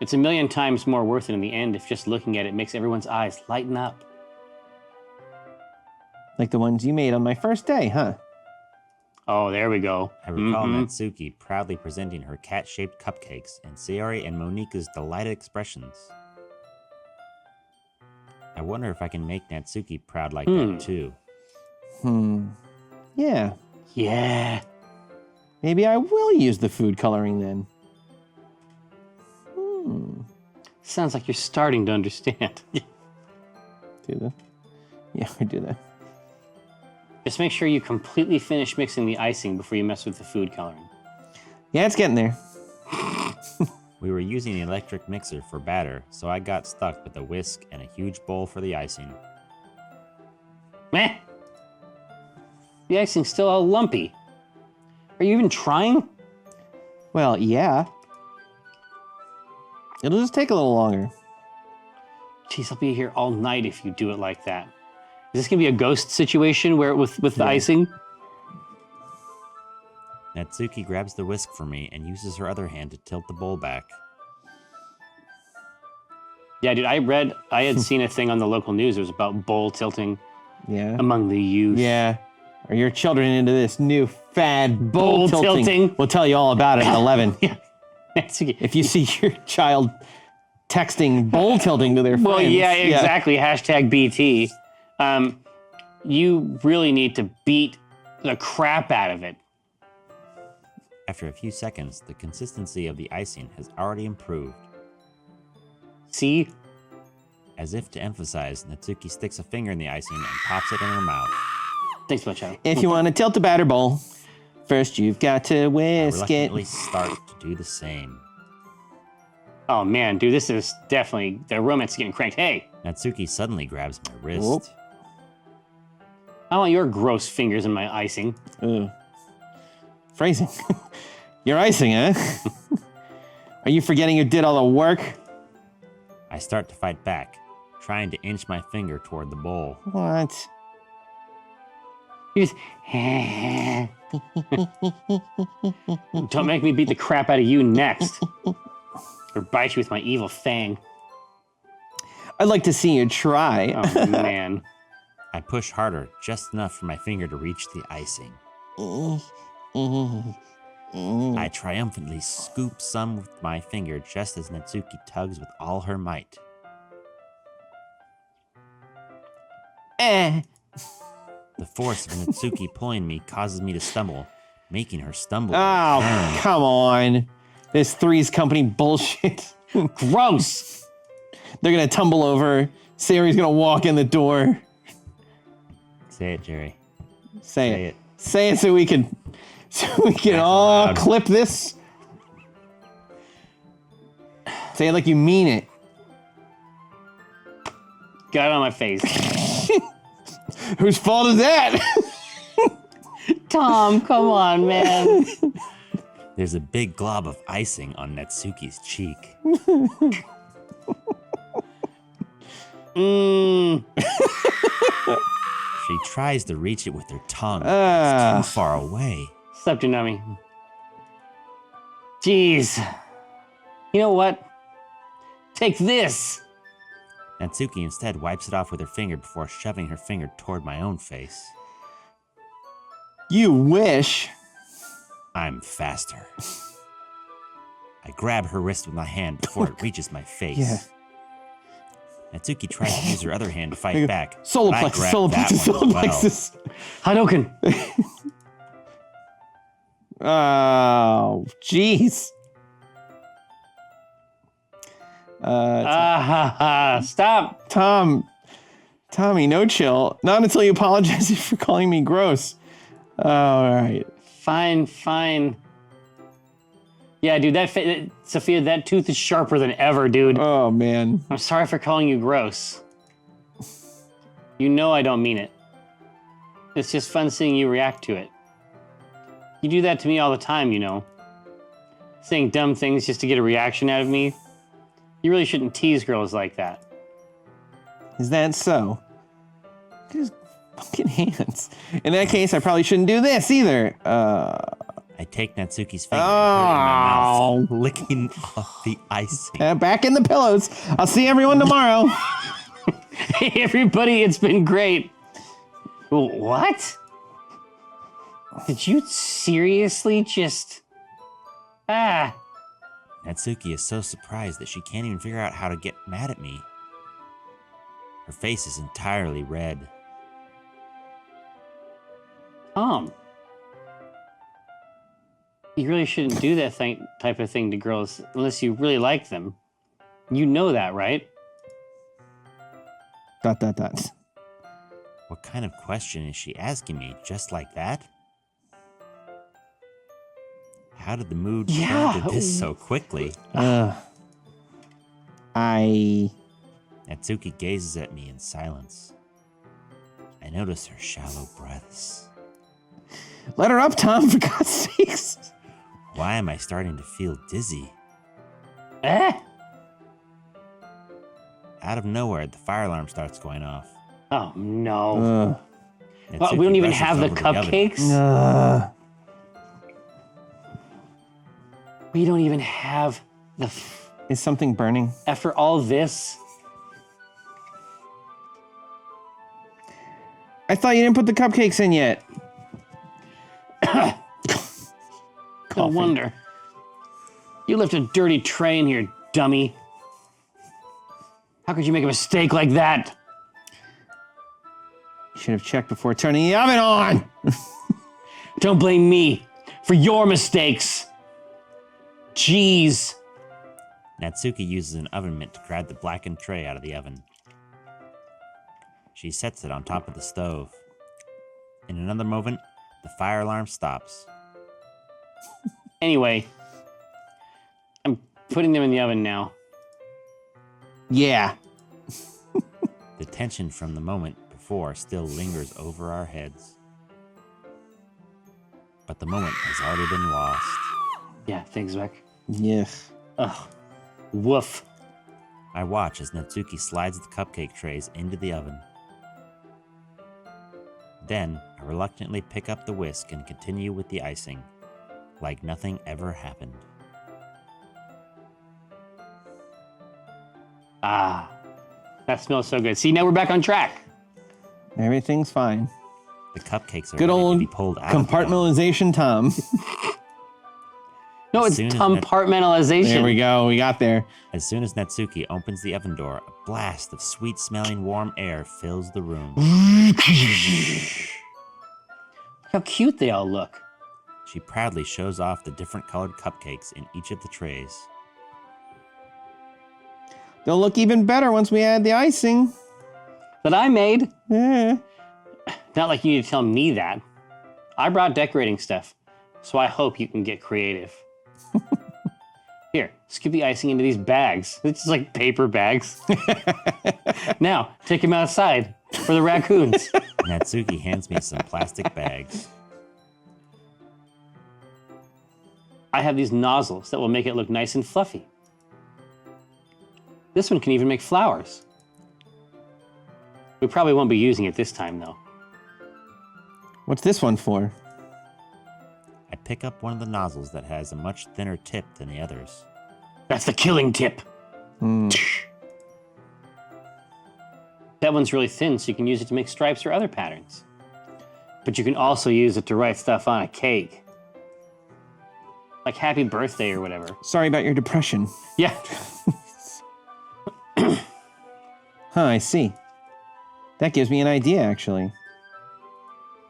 Speaker 1: It's a million times more worth it in the end if just looking at it makes everyone's eyes lighten up.
Speaker 2: Like the ones you made on my first day, huh?
Speaker 1: Oh, there we go.
Speaker 3: I recall
Speaker 1: Mhm.
Speaker 3: Natsuki proudly presenting her cat-shaped cupcakes and Sayori and Monika's delighted expressions. I wonder if I can make Natsuki proud like that too.
Speaker 2: Yeah.
Speaker 1: Yeah.
Speaker 2: Maybe I will use the food coloring then.
Speaker 1: Sounds like you're starting to understand.
Speaker 2: Do that. Yeah, we do that.
Speaker 1: Just make sure you completely finish mixing the icing before you mess with the food coloring.
Speaker 2: Yeah, it's getting there.
Speaker 3: We were using the electric mixer for batter, so I got stuck with a whisk and a huge bowl for the icing.
Speaker 1: Meh. The icing's still all lumpy. Are you even trying?
Speaker 2: Well, yeah. It'll just take a little longer.
Speaker 1: Jeez, I'll be here all night if you do it like that. Is this gonna be a ghost situation where with the icing?
Speaker 3: Natsuki grabs the whisk for me and uses her other hand to tilt the bowl back.
Speaker 1: Yeah, dude, I had seen a thing on the local news. It was about bowl tilting
Speaker 2: Yeah.
Speaker 1: among the youth.
Speaker 2: Yeah. Are your children into this new fad bowl
Speaker 1: Bowl
Speaker 2: tilting?
Speaker 1: tilting.
Speaker 2: We'll tell you all about it at 11.
Speaker 1: Yeah. Natsuki.
Speaker 2: If you see your child texting bowl tilting to their friends.
Speaker 1: Well, yeah, exactly. Hashtag BT. You really need to beat the crap out of it.
Speaker 3: After a few seconds, the consistency of the icing has already improved.
Speaker 1: See?
Speaker 3: As if to emphasize, Natsuki sticks a finger in the icing and pops it in her mouth.
Speaker 1: Thanks much, Adam.
Speaker 2: If you want to tilt a batter bowl, first you've got to
Speaker 3: I
Speaker 2: whisk it.
Speaker 3: reluctantly start to do the same.
Speaker 1: Oh man, dude, this is definitely the romance is getting cranked. Hey,
Speaker 3: Natsuki suddenly grabs my wrist.
Speaker 2: Whoop.
Speaker 1: I want your gross fingers in my icing.
Speaker 2: Ooh. Phrasing. You're icing, huh? Are you forgetting you did all the work?
Speaker 3: I start to fight back, trying to inch my finger toward the bowl.
Speaker 2: What?
Speaker 1: You just, don't make me beat the crap out of you next, or bite you with my evil fang.
Speaker 2: I'd like to see you try.
Speaker 1: Oh man.
Speaker 3: I push harder, just enough for my finger to reach the icing. I triumphantly scoop some with my finger just as Natsuki tugs with all her might.
Speaker 2: Eh.
Speaker 3: The force of Natsuki pulling me causes me to stumble, making her stumble.
Speaker 2: Oh, come on. This Three's Company bullshit.
Speaker 1: Gross.
Speaker 2: They're going to tumble over. Sayori's going to walk in the door.
Speaker 3: Say it, Jerry.
Speaker 2: Say
Speaker 3: Say
Speaker 2: it.
Speaker 3: it.
Speaker 2: Say it so we can all
Speaker 3: loud.
Speaker 2: clip this. Say it like you mean it.
Speaker 1: Got it on my face.
Speaker 2: Whose fault is that?
Speaker 1: Tom, come on, man.
Speaker 3: There's a big glob of icing on Natsuki's cheek. She tries to reach it with her tongue, but it's too far away.
Speaker 1: Sup, Janami. Jeez. You know what? Take this.
Speaker 3: Natsuki instead wipes it off with her finger before shoving her finger toward my own face.
Speaker 2: You wish.
Speaker 3: I'm faster. I grab her wrist with my hand before it reaches my face.
Speaker 2: Yeah.
Speaker 3: Natsuki tries to use her other hand to fight back.
Speaker 2: Solar
Speaker 3: but I
Speaker 2: plexus,
Speaker 3: grab
Speaker 2: solar
Speaker 3: that
Speaker 2: plexus,
Speaker 3: one
Speaker 2: solar
Speaker 3: as well.
Speaker 2: plexus.
Speaker 1: Hadouken.
Speaker 2: Oh, jeez.
Speaker 1: Stop.
Speaker 2: Tommy, no chill. Not until you apologize for calling me gross. All right.
Speaker 1: Fine. Yeah, dude, Sophia, that tooth is sharper than ever, dude.
Speaker 2: Oh, man.
Speaker 1: I'm sorry for calling you gross. You know I don't mean it. It's just fun seeing you react to it. You do that to me all the time, you know. Saying dumb things just to get a reaction out of me. You really shouldn't tease girls like that.
Speaker 2: Is that so? Just fucking hands. In that case, I probably shouldn't do this either.
Speaker 3: I take Natsuki's finger and put it in my mouth, licking off the icing.
Speaker 2: Back in the pillows. I'll see everyone tomorrow.
Speaker 1: Hey, everybody, it's been great. What? Did you seriously just...
Speaker 3: Natsuki is so surprised that she can't even figure out how to get mad at me. Her face is entirely red.
Speaker 1: Tom. You really shouldn't do that type of thing to girls unless you really like them. You know that, right? ...
Speaker 3: What kind of question is she asking me just like that? How did the mood turn to this so quickly? Natsuki gazes at me in silence. I notice her shallow breaths.
Speaker 2: Let her up, Tom, for God's sakes.
Speaker 3: Why am I starting to feel dizzy?
Speaker 1: Eh?
Speaker 3: out of nowhere, the fire alarm starts going off.
Speaker 1: Oh no. Well,
Speaker 3: Natsuki
Speaker 1: we don't even
Speaker 3: rushes
Speaker 1: have the
Speaker 3: over to oven.
Speaker 1: cupcakes. We don't even have the.
Speaker 2: Is something burning?
Speaker 1: After all this,
Speaker 2: I thought you didn't put the cupcakes in yet.
Speaker 1: no wonder. You left a dirty tray in here, dummy. How could you make a mistake like that?
Speaker 2: You should have checked before turning the oven on.
Speaker 1: Don't blame me for your mistakes. Jeez.
Speaker 3: Natsuki uses an oven mitt to grab the blackened tray out of the oven. She sets it on top of the stove. In another moment, the fire alarm stops.
Speaker 1: Anyway, I'm putting them in the oven now.
Speaker 2: Yeah.
Speaker 3: The tension from the moment before still lingers over our heads. But the moment has already been lost.
Speaker 1: Yeah, thanks, Beck.
Speaker 2: Yeah.
Speaker 1: Ugh. Woof.
Speaker 3: I watch as Natsuki slides the cupcake trays into the oven. Then, I reluctantly pick up the whisk and continue with the icing, like nothing ever happened.
Speaker 1: Ah, that smells so good. See, now we're back on track.
Speaker 2: Everything's fine.
Speaker 3: The cupcakes are
Speaker 2: Good
Speaker 3: ready
Speaker 2: old
Speaker 3: to be pulled out of the oven.
Speaker 2: compartmentalization, Tom.
Speaker 1: No,
Speaker 3: As
Speaker 1: it's
Speaker 3: soon as
Speaker 1: compartmentalization.
Speaker 2: There we go. We got there.
Speaker 3: As soon as Natsuki opens the oven door, a blast of sweet-smelling warm air fills the room.
Speaker 1: How cute they all look.
Speaker 3: She proudly shows off the different colored cupcakes in each of the trays.
Speaker 2: They'll look even better once we add the icing.
Speaker 1: That I made.
Speaker 2: Yeah.
Speaker 1: Not like you need to tell me that. I brought decorating stuff, so I hope you can get creative. Here, scoop the icing into these bags. It's just like paper bags. Now, take them outside for the raccoons.
Speaker 3: Natsuki hands me some plastic bags.
Speaker 1: I have these nozzles that will make it look nice and fluffy. This one can even make flowers. We probably won't be using it this time, though.
Speaker 2: What's this one for?
Speaker 3: I pick up one of the nozzles that has a much thinner tip than the others.
Speaker 1: That's the killing tip. That one's really thin, so you can use it to make stripes or other patterns. But you can also use it to write stuff on a cake. Like happy birthday or whatever.
Speaker 2: Sorry about your depression.
Speaker 1: Yeah.
Speaker 2: Huh, I see. That gives me an idea, actually.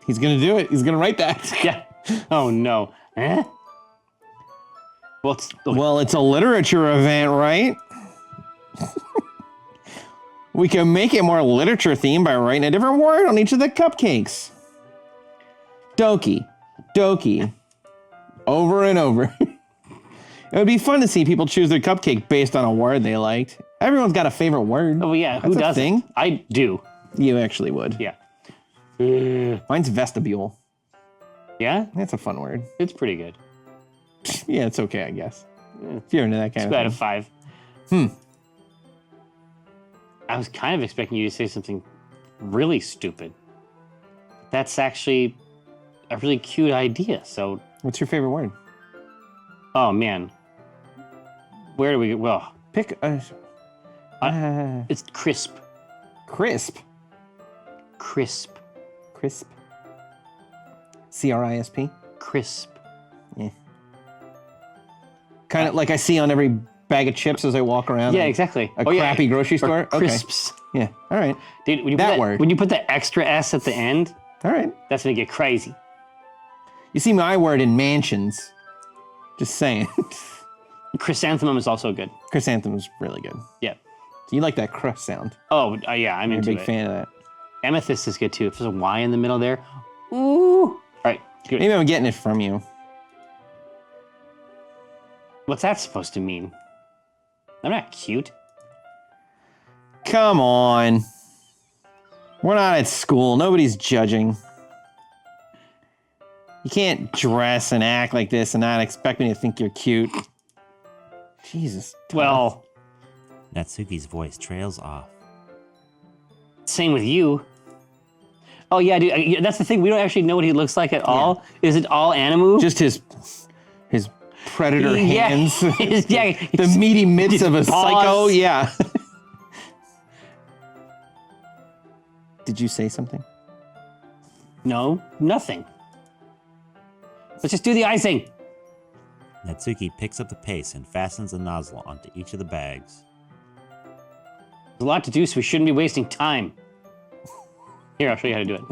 Speaker 2: He's gonna do it. He's gonna write that.
Speaker 1: Yeah. Oh, no. Eh?
Speaker 2: Well, it's a literature event, right? We can make it more literature themed by writing a different word on each of the cupcakes. Doki, Doki, over and over. It would be fun to see people choose their cupcake based on a word they liked. Everyone's got a favorite word.
Speaker 1: Oh, yeah. Who
Speaker 2: That's a
Speaker 1: doesn't?
Speaker 2: thing.
Speaker 1: I do.
Speaker 2: You actually would.
Speaker 1: Yeah.
Speaker 2: Mine's vestibule.
Speaker 1: Yeah?
Speaker 2: That's a fun word.
Speaker 1: It's pretty good.
Speaker 2: Yeah, it's okay, I guess. If you're into that kind
Speaker 1: It's out
Speaker 2: of
Speaker 1: of
Speaker 2: thing.
Speaker 1: 5. I was kind of expecting you to say something really stupid. That's actually a really cute idea. So,
Speaker 2: What's your favorite word?
Speaker 1: oh man, where do we go? Well,
Speaker 2: Pick a...
Speaker 1: it's crisp.
Speaker 2: crisp.
Speaker 1: Crisp.
Speaker 2: Crisp. C-R-I-S-P.
Speaker 1: Crisp.
Speaker 2: Kind of like I see on every bag of chips as I walk around.
Speaker 1: Yeah, exactly.
Speaker 2: A crappy grocery store?
Speaker 1: Or crisps.
Speaker 2: Okay. Yeah, all right.
Speaker 1: Dude, when you
Speaker 2: That
Speaker 1: put
Speaker 2: word.
Speaker 1: When you put the extra S at the end,
Speaker 2: All right.
Speaker 1: that's when you get crazy.
Speaker 2: You see my word in mansions. Just saying.
Speaker 1: Chrysanthemum is also good.
Speaker 2: Chrysanthemum's really good.
Speaker 1: Yeah.
Speaker 2: You like that crust sound.
Speaker 1: Oh, yeah, I'm
Speaker 2: You're a
Speaker 1: into
Speaker 2: big
Speaker 1: it.
Speaker 2: fan of that.
Speaker 1: Amethyst is good too. If there's a Y in the middle there, ooh. All right, good.
Speaker 2: Maybe I'm getting it from you.
Speaker 1: What's that supposed to mean? I'm not cute.
Speaker 2: Come on. We're not at school. Nobody's judging. You can't dress and act like this and not expect me to think you're cute. Jesus. Tom.
Speaker 1: Well,
Speaker 3: Natsuki's voice trails off.
Speaker 1: Same with you. Oh yeah, dude. That's the thing. We don't actually know what he looks like at all. Is it all Animu?
Speaker 2: Just his predator
Speaker 1: Yeah.
Speaker 2: hands.
Speaker 1: Yeah.
Speaker 2: The meaty mitts
Speaker 1: his
Speaker 2: of a
Speaker 1: paws.
Speaker 2: psycho. Yeah. Did you say something?
Speaker 1: No, nothing. Let's just do the icing.
Speaker 3: Natsuki picks up the pace and fastens a nozzle onto each of the bags.
Speaker 1: There's a lot to do, so we shouldn't be wasting time. Here, I'll show you how to do it.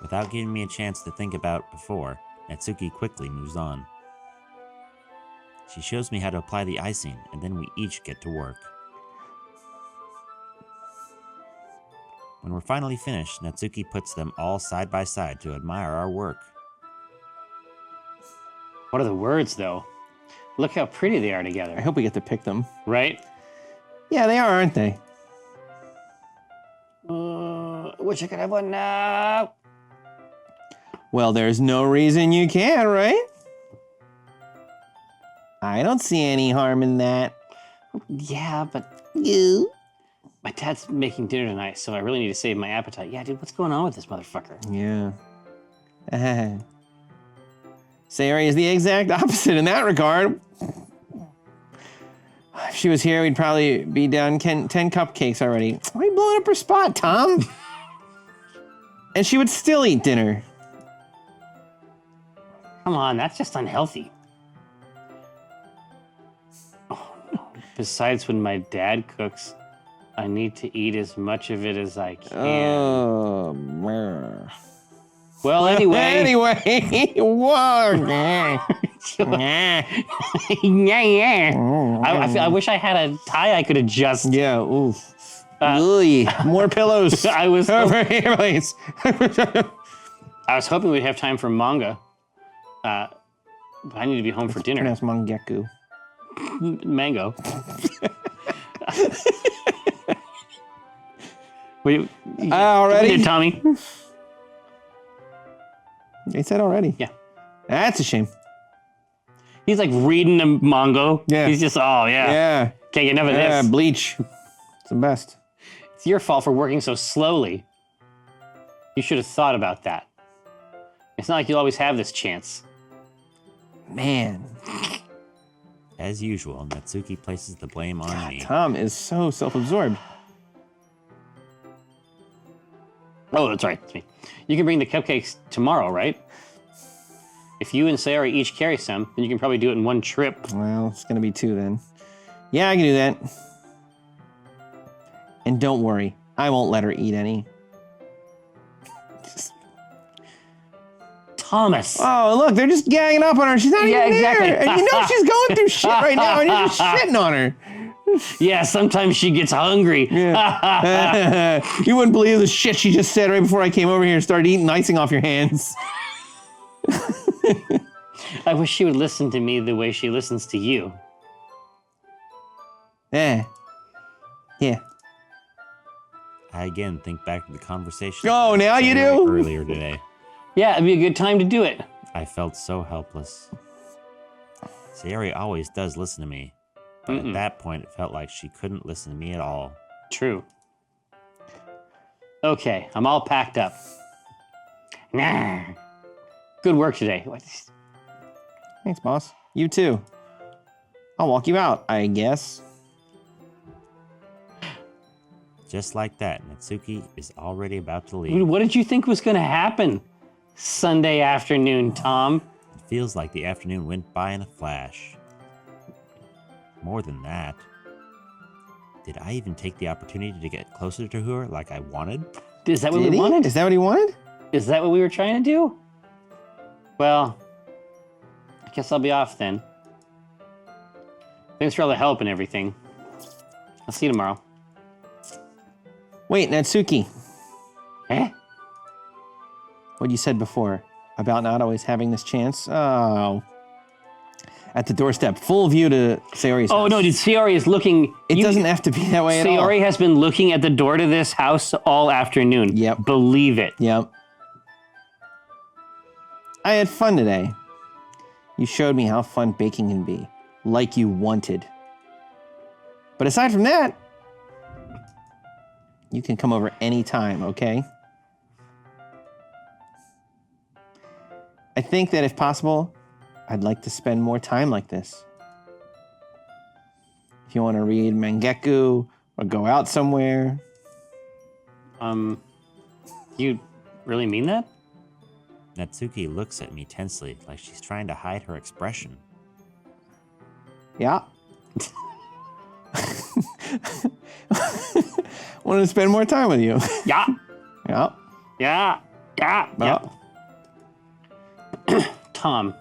Speaker 3: Without giving me a chance to think about before, Natsuki quickly moves on. She shows me how to apply the icing, and then we each get to work. When we're finally finished, Natsuki puts them all side by side to admire our work.
Speaker 1: What are the words, though? Look how pretty they are
Speaker 2: I
Speaker 1: together,
Speaker 2: hope we get to pick them.
Speaker 1: right?
Speaker 2: Yeah, they are, aren't they?
Speaker 1: Wish I could have one now.
Speaker 2: Well, there's no reason you can't, right? I don't see any harm in that.
Speaker 1: Yeah, but
Speaker 2: You?
Speaker 1: my dad's making dinner tonight, so I really need to save my appetite. Yeah, dude, what's going on with this motherfucker?
Speaker 2: Yeah. Sayori is the exact opposite in that regard. If she was here, we'd probably be down 10 cupcakes already. Why are you blowing up her spot, Tom? And she would still eat dinner.
Speaker 1: Come on, that's just unhealthy. Oh, no. Besides, when my dad cooks, I need to eat as much of it as I can.
Speaker 2: Oh, meh.
Speaker 1: Well, anyway.
Speaker 2: Anyway, whoa.
Speaker 1: I wish I had a tie I could adjust.
Speaker 2: Yeah, oof. More pillows.
Speaker 1: I was
Speaker 2: Over here, please.
Speaker 1: I was hoping we'd have time for manga. But I need to be home for dinner.
Speaker 2: Pronounce mangeku.
Speaker 1: Mango. Wait,
Speaker 2: Already?
Speaker 1: Tommy?
Speaker 2: They said already.
Speaker 1: Yeah.
Speaker 2: That's a shame.
Speaker 1: He's like reading the manga.
Speaker 2: Yeah.
Speaker 1: He's just, oh, yeah.
Speaker 2: Yeah.
Speaker 1: Can't get enough of
Speaker 2: Yeah,
Speaker 1: this.
Speaker 2: Bleach. It's the best.
Speaker 1: It's your fault for working so slowly. You should have thought about that. It's not like you'll always have this chance.
Speaker 2: Man.
Speaker 3: As usual, Natsuki places the blame on me.
Speaker 2: Tom is so self-absorbed.
Speaker 1: Oh, that's right. It's me. You can bring the cupcakes tomorrow, right? If you and Sayori each carry some, then you can probably do it in one trip.
Speaker 2: Well, it's going to be 2 then. Yeah, I can do that. And don't worry, I won't let her eat any.
Speaker 1: Thomas!
Speaker 2: Oh, look, they're just ganging up on her. She's not
Speaker 1: Yeah,
Speaker 2: even
Speaker 1: exactly.
Speaker 2: there. And you know she's going through shit right now, and you're just shitting on her.
Speaker 1: Yeah, sometimes she gets hungry.
Speaker 2: Yeah. You wouldn't believe the shit she just said right before I came over here and started eating icing off your hands.
Speaker 1: I wish she would listen to me the way she listens to you.
Speaker 2: Yeah.
Speaker 3: I again think back to the conversation.
Speaker 2: Oh, now you do?
Speaker 3: Earlier today.
Speaker 1: Yeah, it'd be a good time to do it.
Speaker 3: I felt so helpless. Sayori always does listen to me, but at that point it felt like she couldn't listen to me at all.
Speaker 1: True. Okay, I'm all packed up. Nah. Good work today.
Speaker 2: Thanks, boss. You too. I'll walk you out, I guess.
Speaker 3: Just like that, Natsuki is already about to leave.
Speaker 1: What did you think was going to happen Sunday afternoon, Tom?
Speaker 3: It feels like the afternoon went by in a flash. More than that, did I even take the opportunity to get closer to her like I wanted?
Speaker 1: Is that what
Speaker 2: Did
Speaker 1: we
Speaker 2: he?
Speaker 1: wanted?
Speaker 2: Is that what he wanted?
Speaker 1: Is that what we were trying to do? Well, I guess I'll be off then. Thanks for all the help and everything. I'll see you tomorrow.
Speaker 2: Wait, Natsuki.
Speaker 1: Eh?
Speaker 2: What you said before about not always having this chance. Oh. At the doorstep, full view to Sayori's
Speaker 1: Oh,
Speaker 2: house.
Speaker 1: no, dude, Sayori is looking...
Speaker 2: It doesn't have to be that way at all.
Speaker 1: Sayori has been looking at the door to this house all afternoon.
Speaker 2: Yep.
Speaker 1: Believe it.
Speaker 2: Yep. I had fun today. You showed me how fun baking can be. Like you wanted. But aside from that, you can come over anytime, okay? I think that if possible, I'd like to spend more time like this. If you want to read Mangeku or go out somewhere.
Speaker 1: You really mean that?
Speaker 3: Natsuki looks at me tensely, like she's trying to hide her expression.
Speaker 2: Yeah. Want to spend more time with you.
Speaker 1: Yeah.
Speaker 2: Yeah.
Speaker 1: Yeah. Yeah.
Speaker 2: Yeah.
Speaker 1: Tom,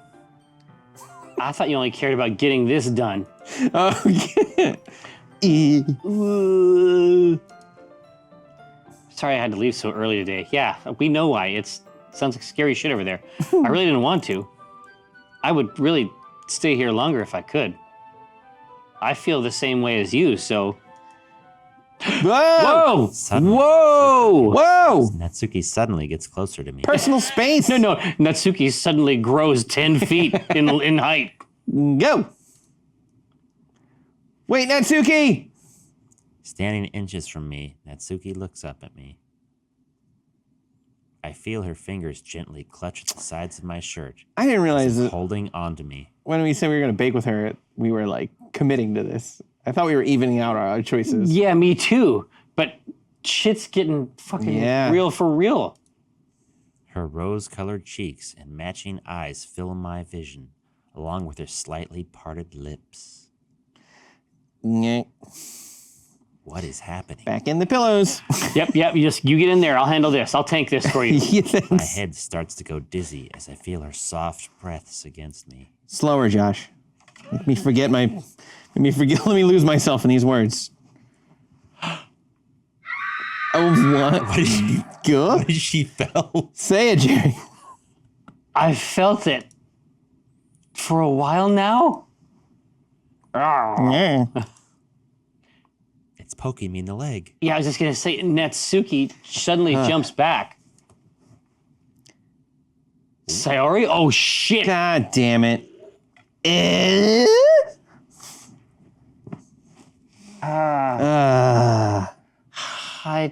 Speaker 1: I thought you only cared about getting this done.
Speaker 2: Oh, yeah.
Speaker 1: Sorry I had to leave so early today. Yeah, we know why. It sounds like scary shit over there. I really didn't want to. I would really stay here longer if I could. I feel the same way as you, so...
Speaker 2: Whoa!
Speaker 3: Suddenly,
Speaker 2: Whoa! Whoa!
Speaker 3: Natsuki suddenly gets closer to me.
Speaker 2: Personal space.
Speaker 1: No, Natsuki suddenly grows 10 feet in height.
Speaker 2: Go. Wait, Natsuki!
Speaker 3: Standing inches from me, Natsuki looks up at me. I feel her fingers gently clutch at the sides of my shirt,
Speaker 2: I didn't realize that
Speaker 3: holding on to me.
Speaker 2: when we said we were going to bake with her, we were like committing to this. I thought we were evening out our choices.
Speaker 1: Yeah, me too. But shit's getting fucking real for real.
Speaker 3: Her rose-colored cheeks and matching eyes fill my vision, along with her slightly parted lips.
Speaker 2: Yeah.
Speaker 3: What is happening?
Speaker 2: Back in the pillows.
Speaker 1: Yep. You get in there. I'll handle this. I'll tank this for you.
Speaker 2: Yeah, thanks.
Speaker 3: My head starts to go dizzy as I feel her soft breaths against me.
Speaker 2: Slower, Josh. Let me lose myself in these words. Oh, what?
Speaker 3: What did she,
Speaker 2: Go?
Speaker 3: what did she felt?
Speaker 2: Say it, Jerry.
Speaker 1: I've felt it for a while now.
Speaker 2: Yeah.
Speaker 3: It's poking me in the leg.
Speaker 1: Yeah, I was just going to say, Natsuki suddenly jumps back. Sayori? Oh, shit.
Speaker 2: God damn it.
Speaker 1: Hi,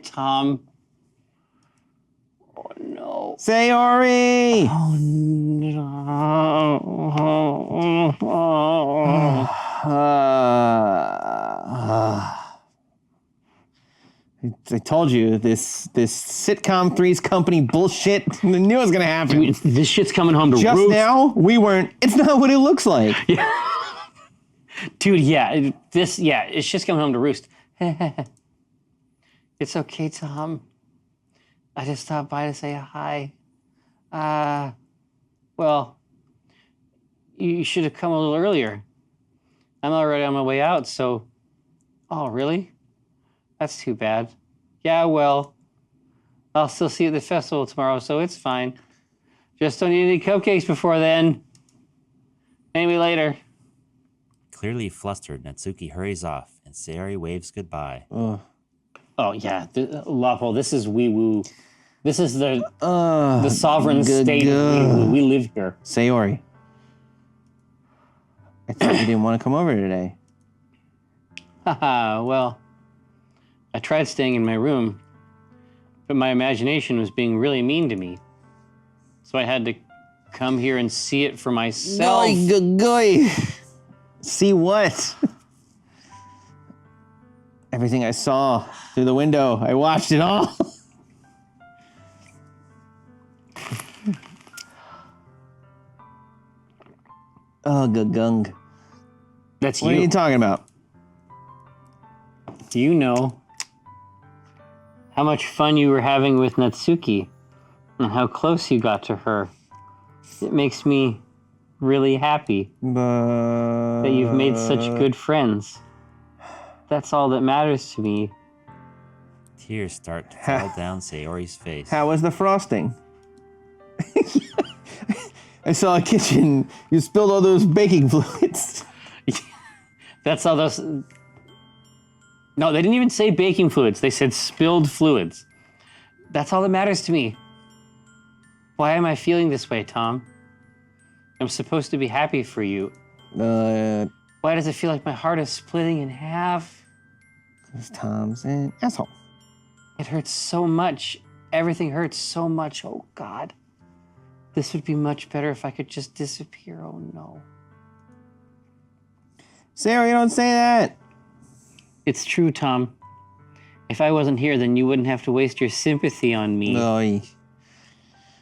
Speaker 1: Tom. Oh, no.
Speaker 2: Sayori!
Speaker 1: Oh, no.
Speaker 2: I told you this sitcom Three's Company bullshit. I knew it was gonna happen.
Speaker 1: Dude, this shit's coming home to
Speaker 2: Just
Speaker 1: roost.
Speaker 2: now, we weren't. It's not what it looks like.
Speaker 1: Dude, yeah, it's just coming home to roost. It's okay, Tom. I just stopped by to say hi. Well, you should have come a little earlier. I'm already on my way out, so... Oh, really? That's too bad. Yeah, well, I'll still see you at the festival tomorrow, so it's fine. Just don't eat any cupcakes before then. Maybe later.
Speaker 3: Clearly flustered, Natsuki hurries off, and Sayori waves goodbye.
Speaker 1: Oh, yeah. Lawful, this is wee-woo. This is the sovereign state of wee-woo. We live here.
Speaker 2: Sayori. I thought you didn't want to come over today.
Speaker 1: Haha, well, I tried staying in my room, but my imagination was being really mean to me. So I had to come here and see it for myself.
Speaker 2: Goy. See what? Everything I saw through the window. I watched it all. Oh, gagung.
Speaker 1: That's
Speaker 2: What are you talking about?
Speaker 1: Do you know how much fun you were having with Natsuki and how close you got to her? It makes me really happy that you've made such good friends. That's all that matters to me.
Speaker 3: Tears start to fall down Sayori's face.
Speaker 2: How was the frosting? I saw a kitchen. You spilled all those baking fluids.
Speaker 1: That's all those... No, they didn't even say baking fluids. They said spilled fluids. That's all that matters to me. Why am I feeling this way, Tom? I'm supposed to be happy for you. Why does it feel like my heart is splitting in half?
Speaker 2: This Tom's an asshole.
Speaker 1: It hurts so much. Everything hurts so much. Oh, God. This would be much better if I could just disappear. Oh, no.
Speaker 2: Sayori, don't say that.
Speaker 1: It's true, Tom. If I wasn't here, then you wouldn't have to waste your sympathy on me.
Speaker 2: Oy.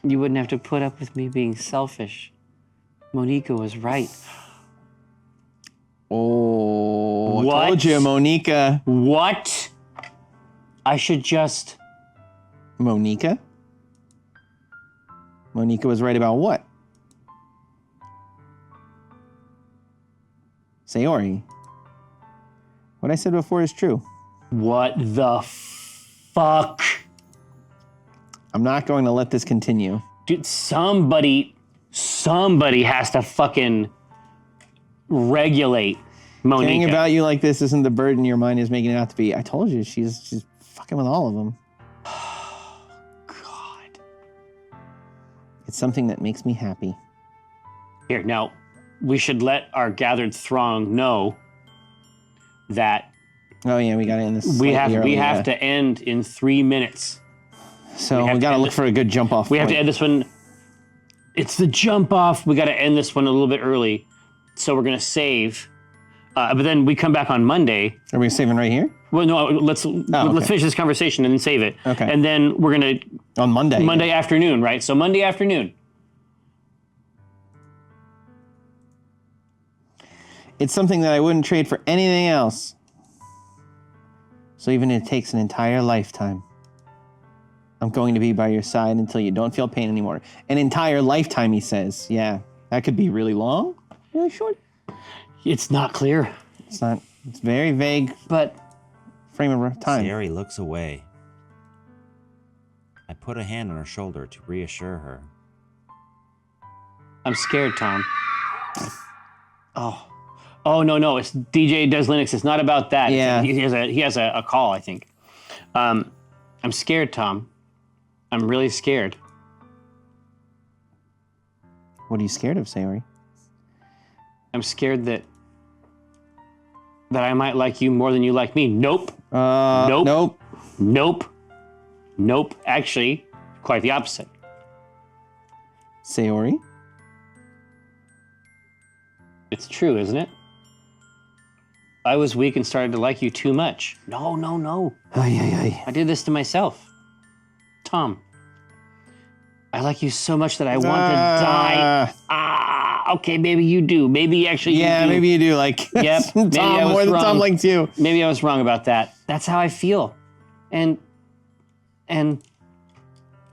Speaker 1: You wouldn't have to put up with me being selfish. Monika was right.
Speaker 2: Oh,
Speaker 1: What?
Speaker 2: I told you, Monika.
Speaker 1: What? I should just...
Speaker 2: Monika? Monika was right about what? Sayori. What I said before is true.
Speaker 1: What the fuck?
Speaker 2: I'm not going to let this continue.
Speaker 1: Dude, somebody has to fucking regulate Monika.
Speaker 2: Caring about you like this isn't the burden your mind is making it out to be. I told you, she's fucking with all of them.
Speaker 1: God.
Speaker 2: It's something that makes me happy.
Speaker 1: Here, now, we should let our gathered throng know that
Speaker 2: Oh yeah, we got to end this.
Speaker 1: we have
Speaker 2: slightly early, yeah.
Speaker 1: to end in 3 minutes.
Speaker 2: So
Speaker 1: have
Speaker 2: we
Speaker 1: to
Speaker 2: got to
Speaker 1: end
Speaker 2: look
Speaker 1: it-
Speaker 2: for a good jump off.
Speaker 1: We have to end this one. It's the jump off. We got to end this one a little bit early. So we're going to save. But then we come back on Monday.
Speaker 2: Are we saving right here?
Speaker 1: Well, no, let's
Speaker 2: okay.
Speaker 1: finish this conversation and then save it.
Speaker 2: Okay.
Speaker 1: And then we're going to
Speaker 2: On Monday.
Speaker 1: Monday afternoon, right? So Monday afternoon.
Speaker 2: It's something that I wouldn't trade for anything else. So even if it takes an entire lifetime, I'm going to be by your side until you don't feel pain anymore. An entire lifetime, he says. Yeah, that could be really long, really short.
Speaker 1: It's not clear.
Speaker 2: It's not. It's very vague
Speaker 1: But
Speaker 2: frame of time.
Speaker 3: Sayori looks away. I put a hand on her shoulder to reassure her.
Speaker 1: I'm scared, Tom. Oh, no. It's DJ Does Linux. It's not about that.
Speaker 2: Yeah.
Speaker 1: He has a call, I think. I'm scared, Tom. I'm really scared.
Speaker 2: What are you scared of, Sayori?
Speaker 1: I'm scared that I might like you more than you like me. Nope.
Speaker 2: Nope.
Speaker 1: Nope. Actually, quite the opposite.
Speaker 2: Sayori?
Speaker 1: It's true, isn't it? I was weak and started to like you too much. No.
Speaker 2: Ay.
Speaker 1: I did this to myself. Tom, I like you so much that I want to die. Okay, maybe you do. Maybe actually you
Speaker 2: Yeah,
Speaker 1: do.
Speaker 2: maybe you do. Like,
Speaker 1: Yep, maybe I
Speaker 2: Tom,
Speaker 1: was
Speaker 2: more than
Speaker 1: wrong.
Speaker 2: Tom likes you.
Speaker 1: Maybe I was wrong about that. That's how I feel. And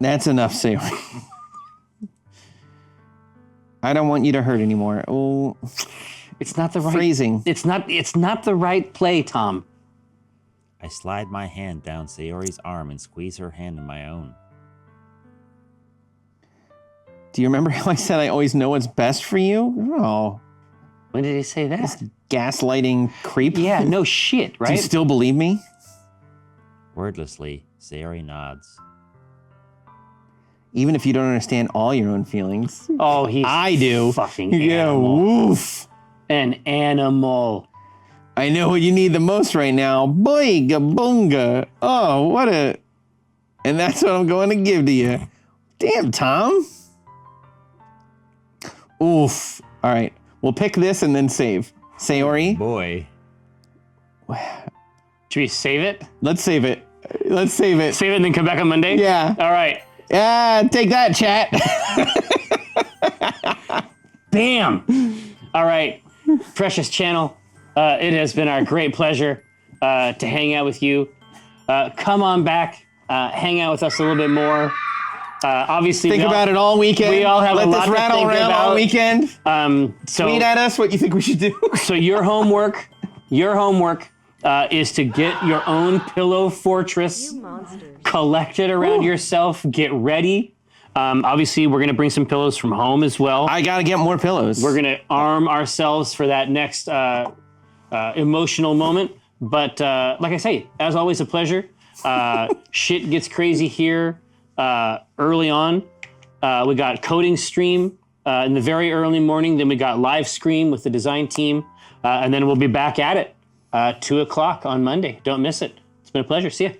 Speaker 2: That's enough, Sayori. I don't want you to hurt anymore. Oh,
Speaker 1: it's not the right
Speaker 2: phrasing.
Speaker 1: It's not the right play, Tom.
Speaker 3: I slide my hand down Sayori's arm and squeeze her hand in my own.
Speaker 2: Do you remember how I said I always know what's best for you? Oh,
Speaker 1: When did he say that?
Speaker 2: gaslighting creep.
Speaker 1: Yeah, no shit,
Speaker 2: Do you
Speaker 1: right?
Speaker 2: still believe me?
Speaker 3: Wordlessly, Sayori nods.
Speaker 2: Even if you don't understand all your own feelings.
Speaker 1: Oh, he's
Speaker 2: I do.
Speaker 1: fucking
Speaker 2: Yeah,
Speaker 1: animal.
Speaker 2: woof.
Speaker 1: An animal.
Speaker 2: I know what you need the most right now. Boy, gabunga. Oh, what a... And that's what I'm going to give to you. Damn, Tom. Oof. All right. We'll pick this and then save. Sayori,
Speaker 3: Boy.
Speaker 1: Should we save it?
Speaker 2: let's save it. Let's save it.
Speaker 1: Save it and then come back on Monday?
Speaker 2: Yeah.
Speaker 1: All right.
Speaker 2: Yeah, take that, chat.
Speaker 1: Bam. All right. Precious channel. It has been our great pleasure to hang out with you. Come on back. Hang out with us a little bit more. Obviously,
Speaker 2: Think about it all weekend.
Speaker 1: we all have
Speaker 2: Let
Speaker 1: a lot
Speaker 2: this
Speaker 1: to
Speaker 2: rattle
Speaker 1: think
Speaker 2: around
Speaker 1: about.
Speaker 2: all weekend.
Speaker 1: So
Speaker 2: Tweet at us what you think we should do.
Speaker 1: So your homework is to get your own pillow fortress
Speaker 4: You monsters.
Speaker 1: collected around yourself. Get ready. Obviously, we're going to bring some pillows from home as well.
Speaker 2: I got to get more pillows.
Speaker 1: We're going to arm ourselves for that next emotional moment. But like I say, as always, a pleasure. Shit gets crazy here early on. We got coding stream in the very early morning. Then we got live stream with the design team. And then we'll be back at it 2 o'clock on Monday. Don't miss it. It's been a pleasure. See ya.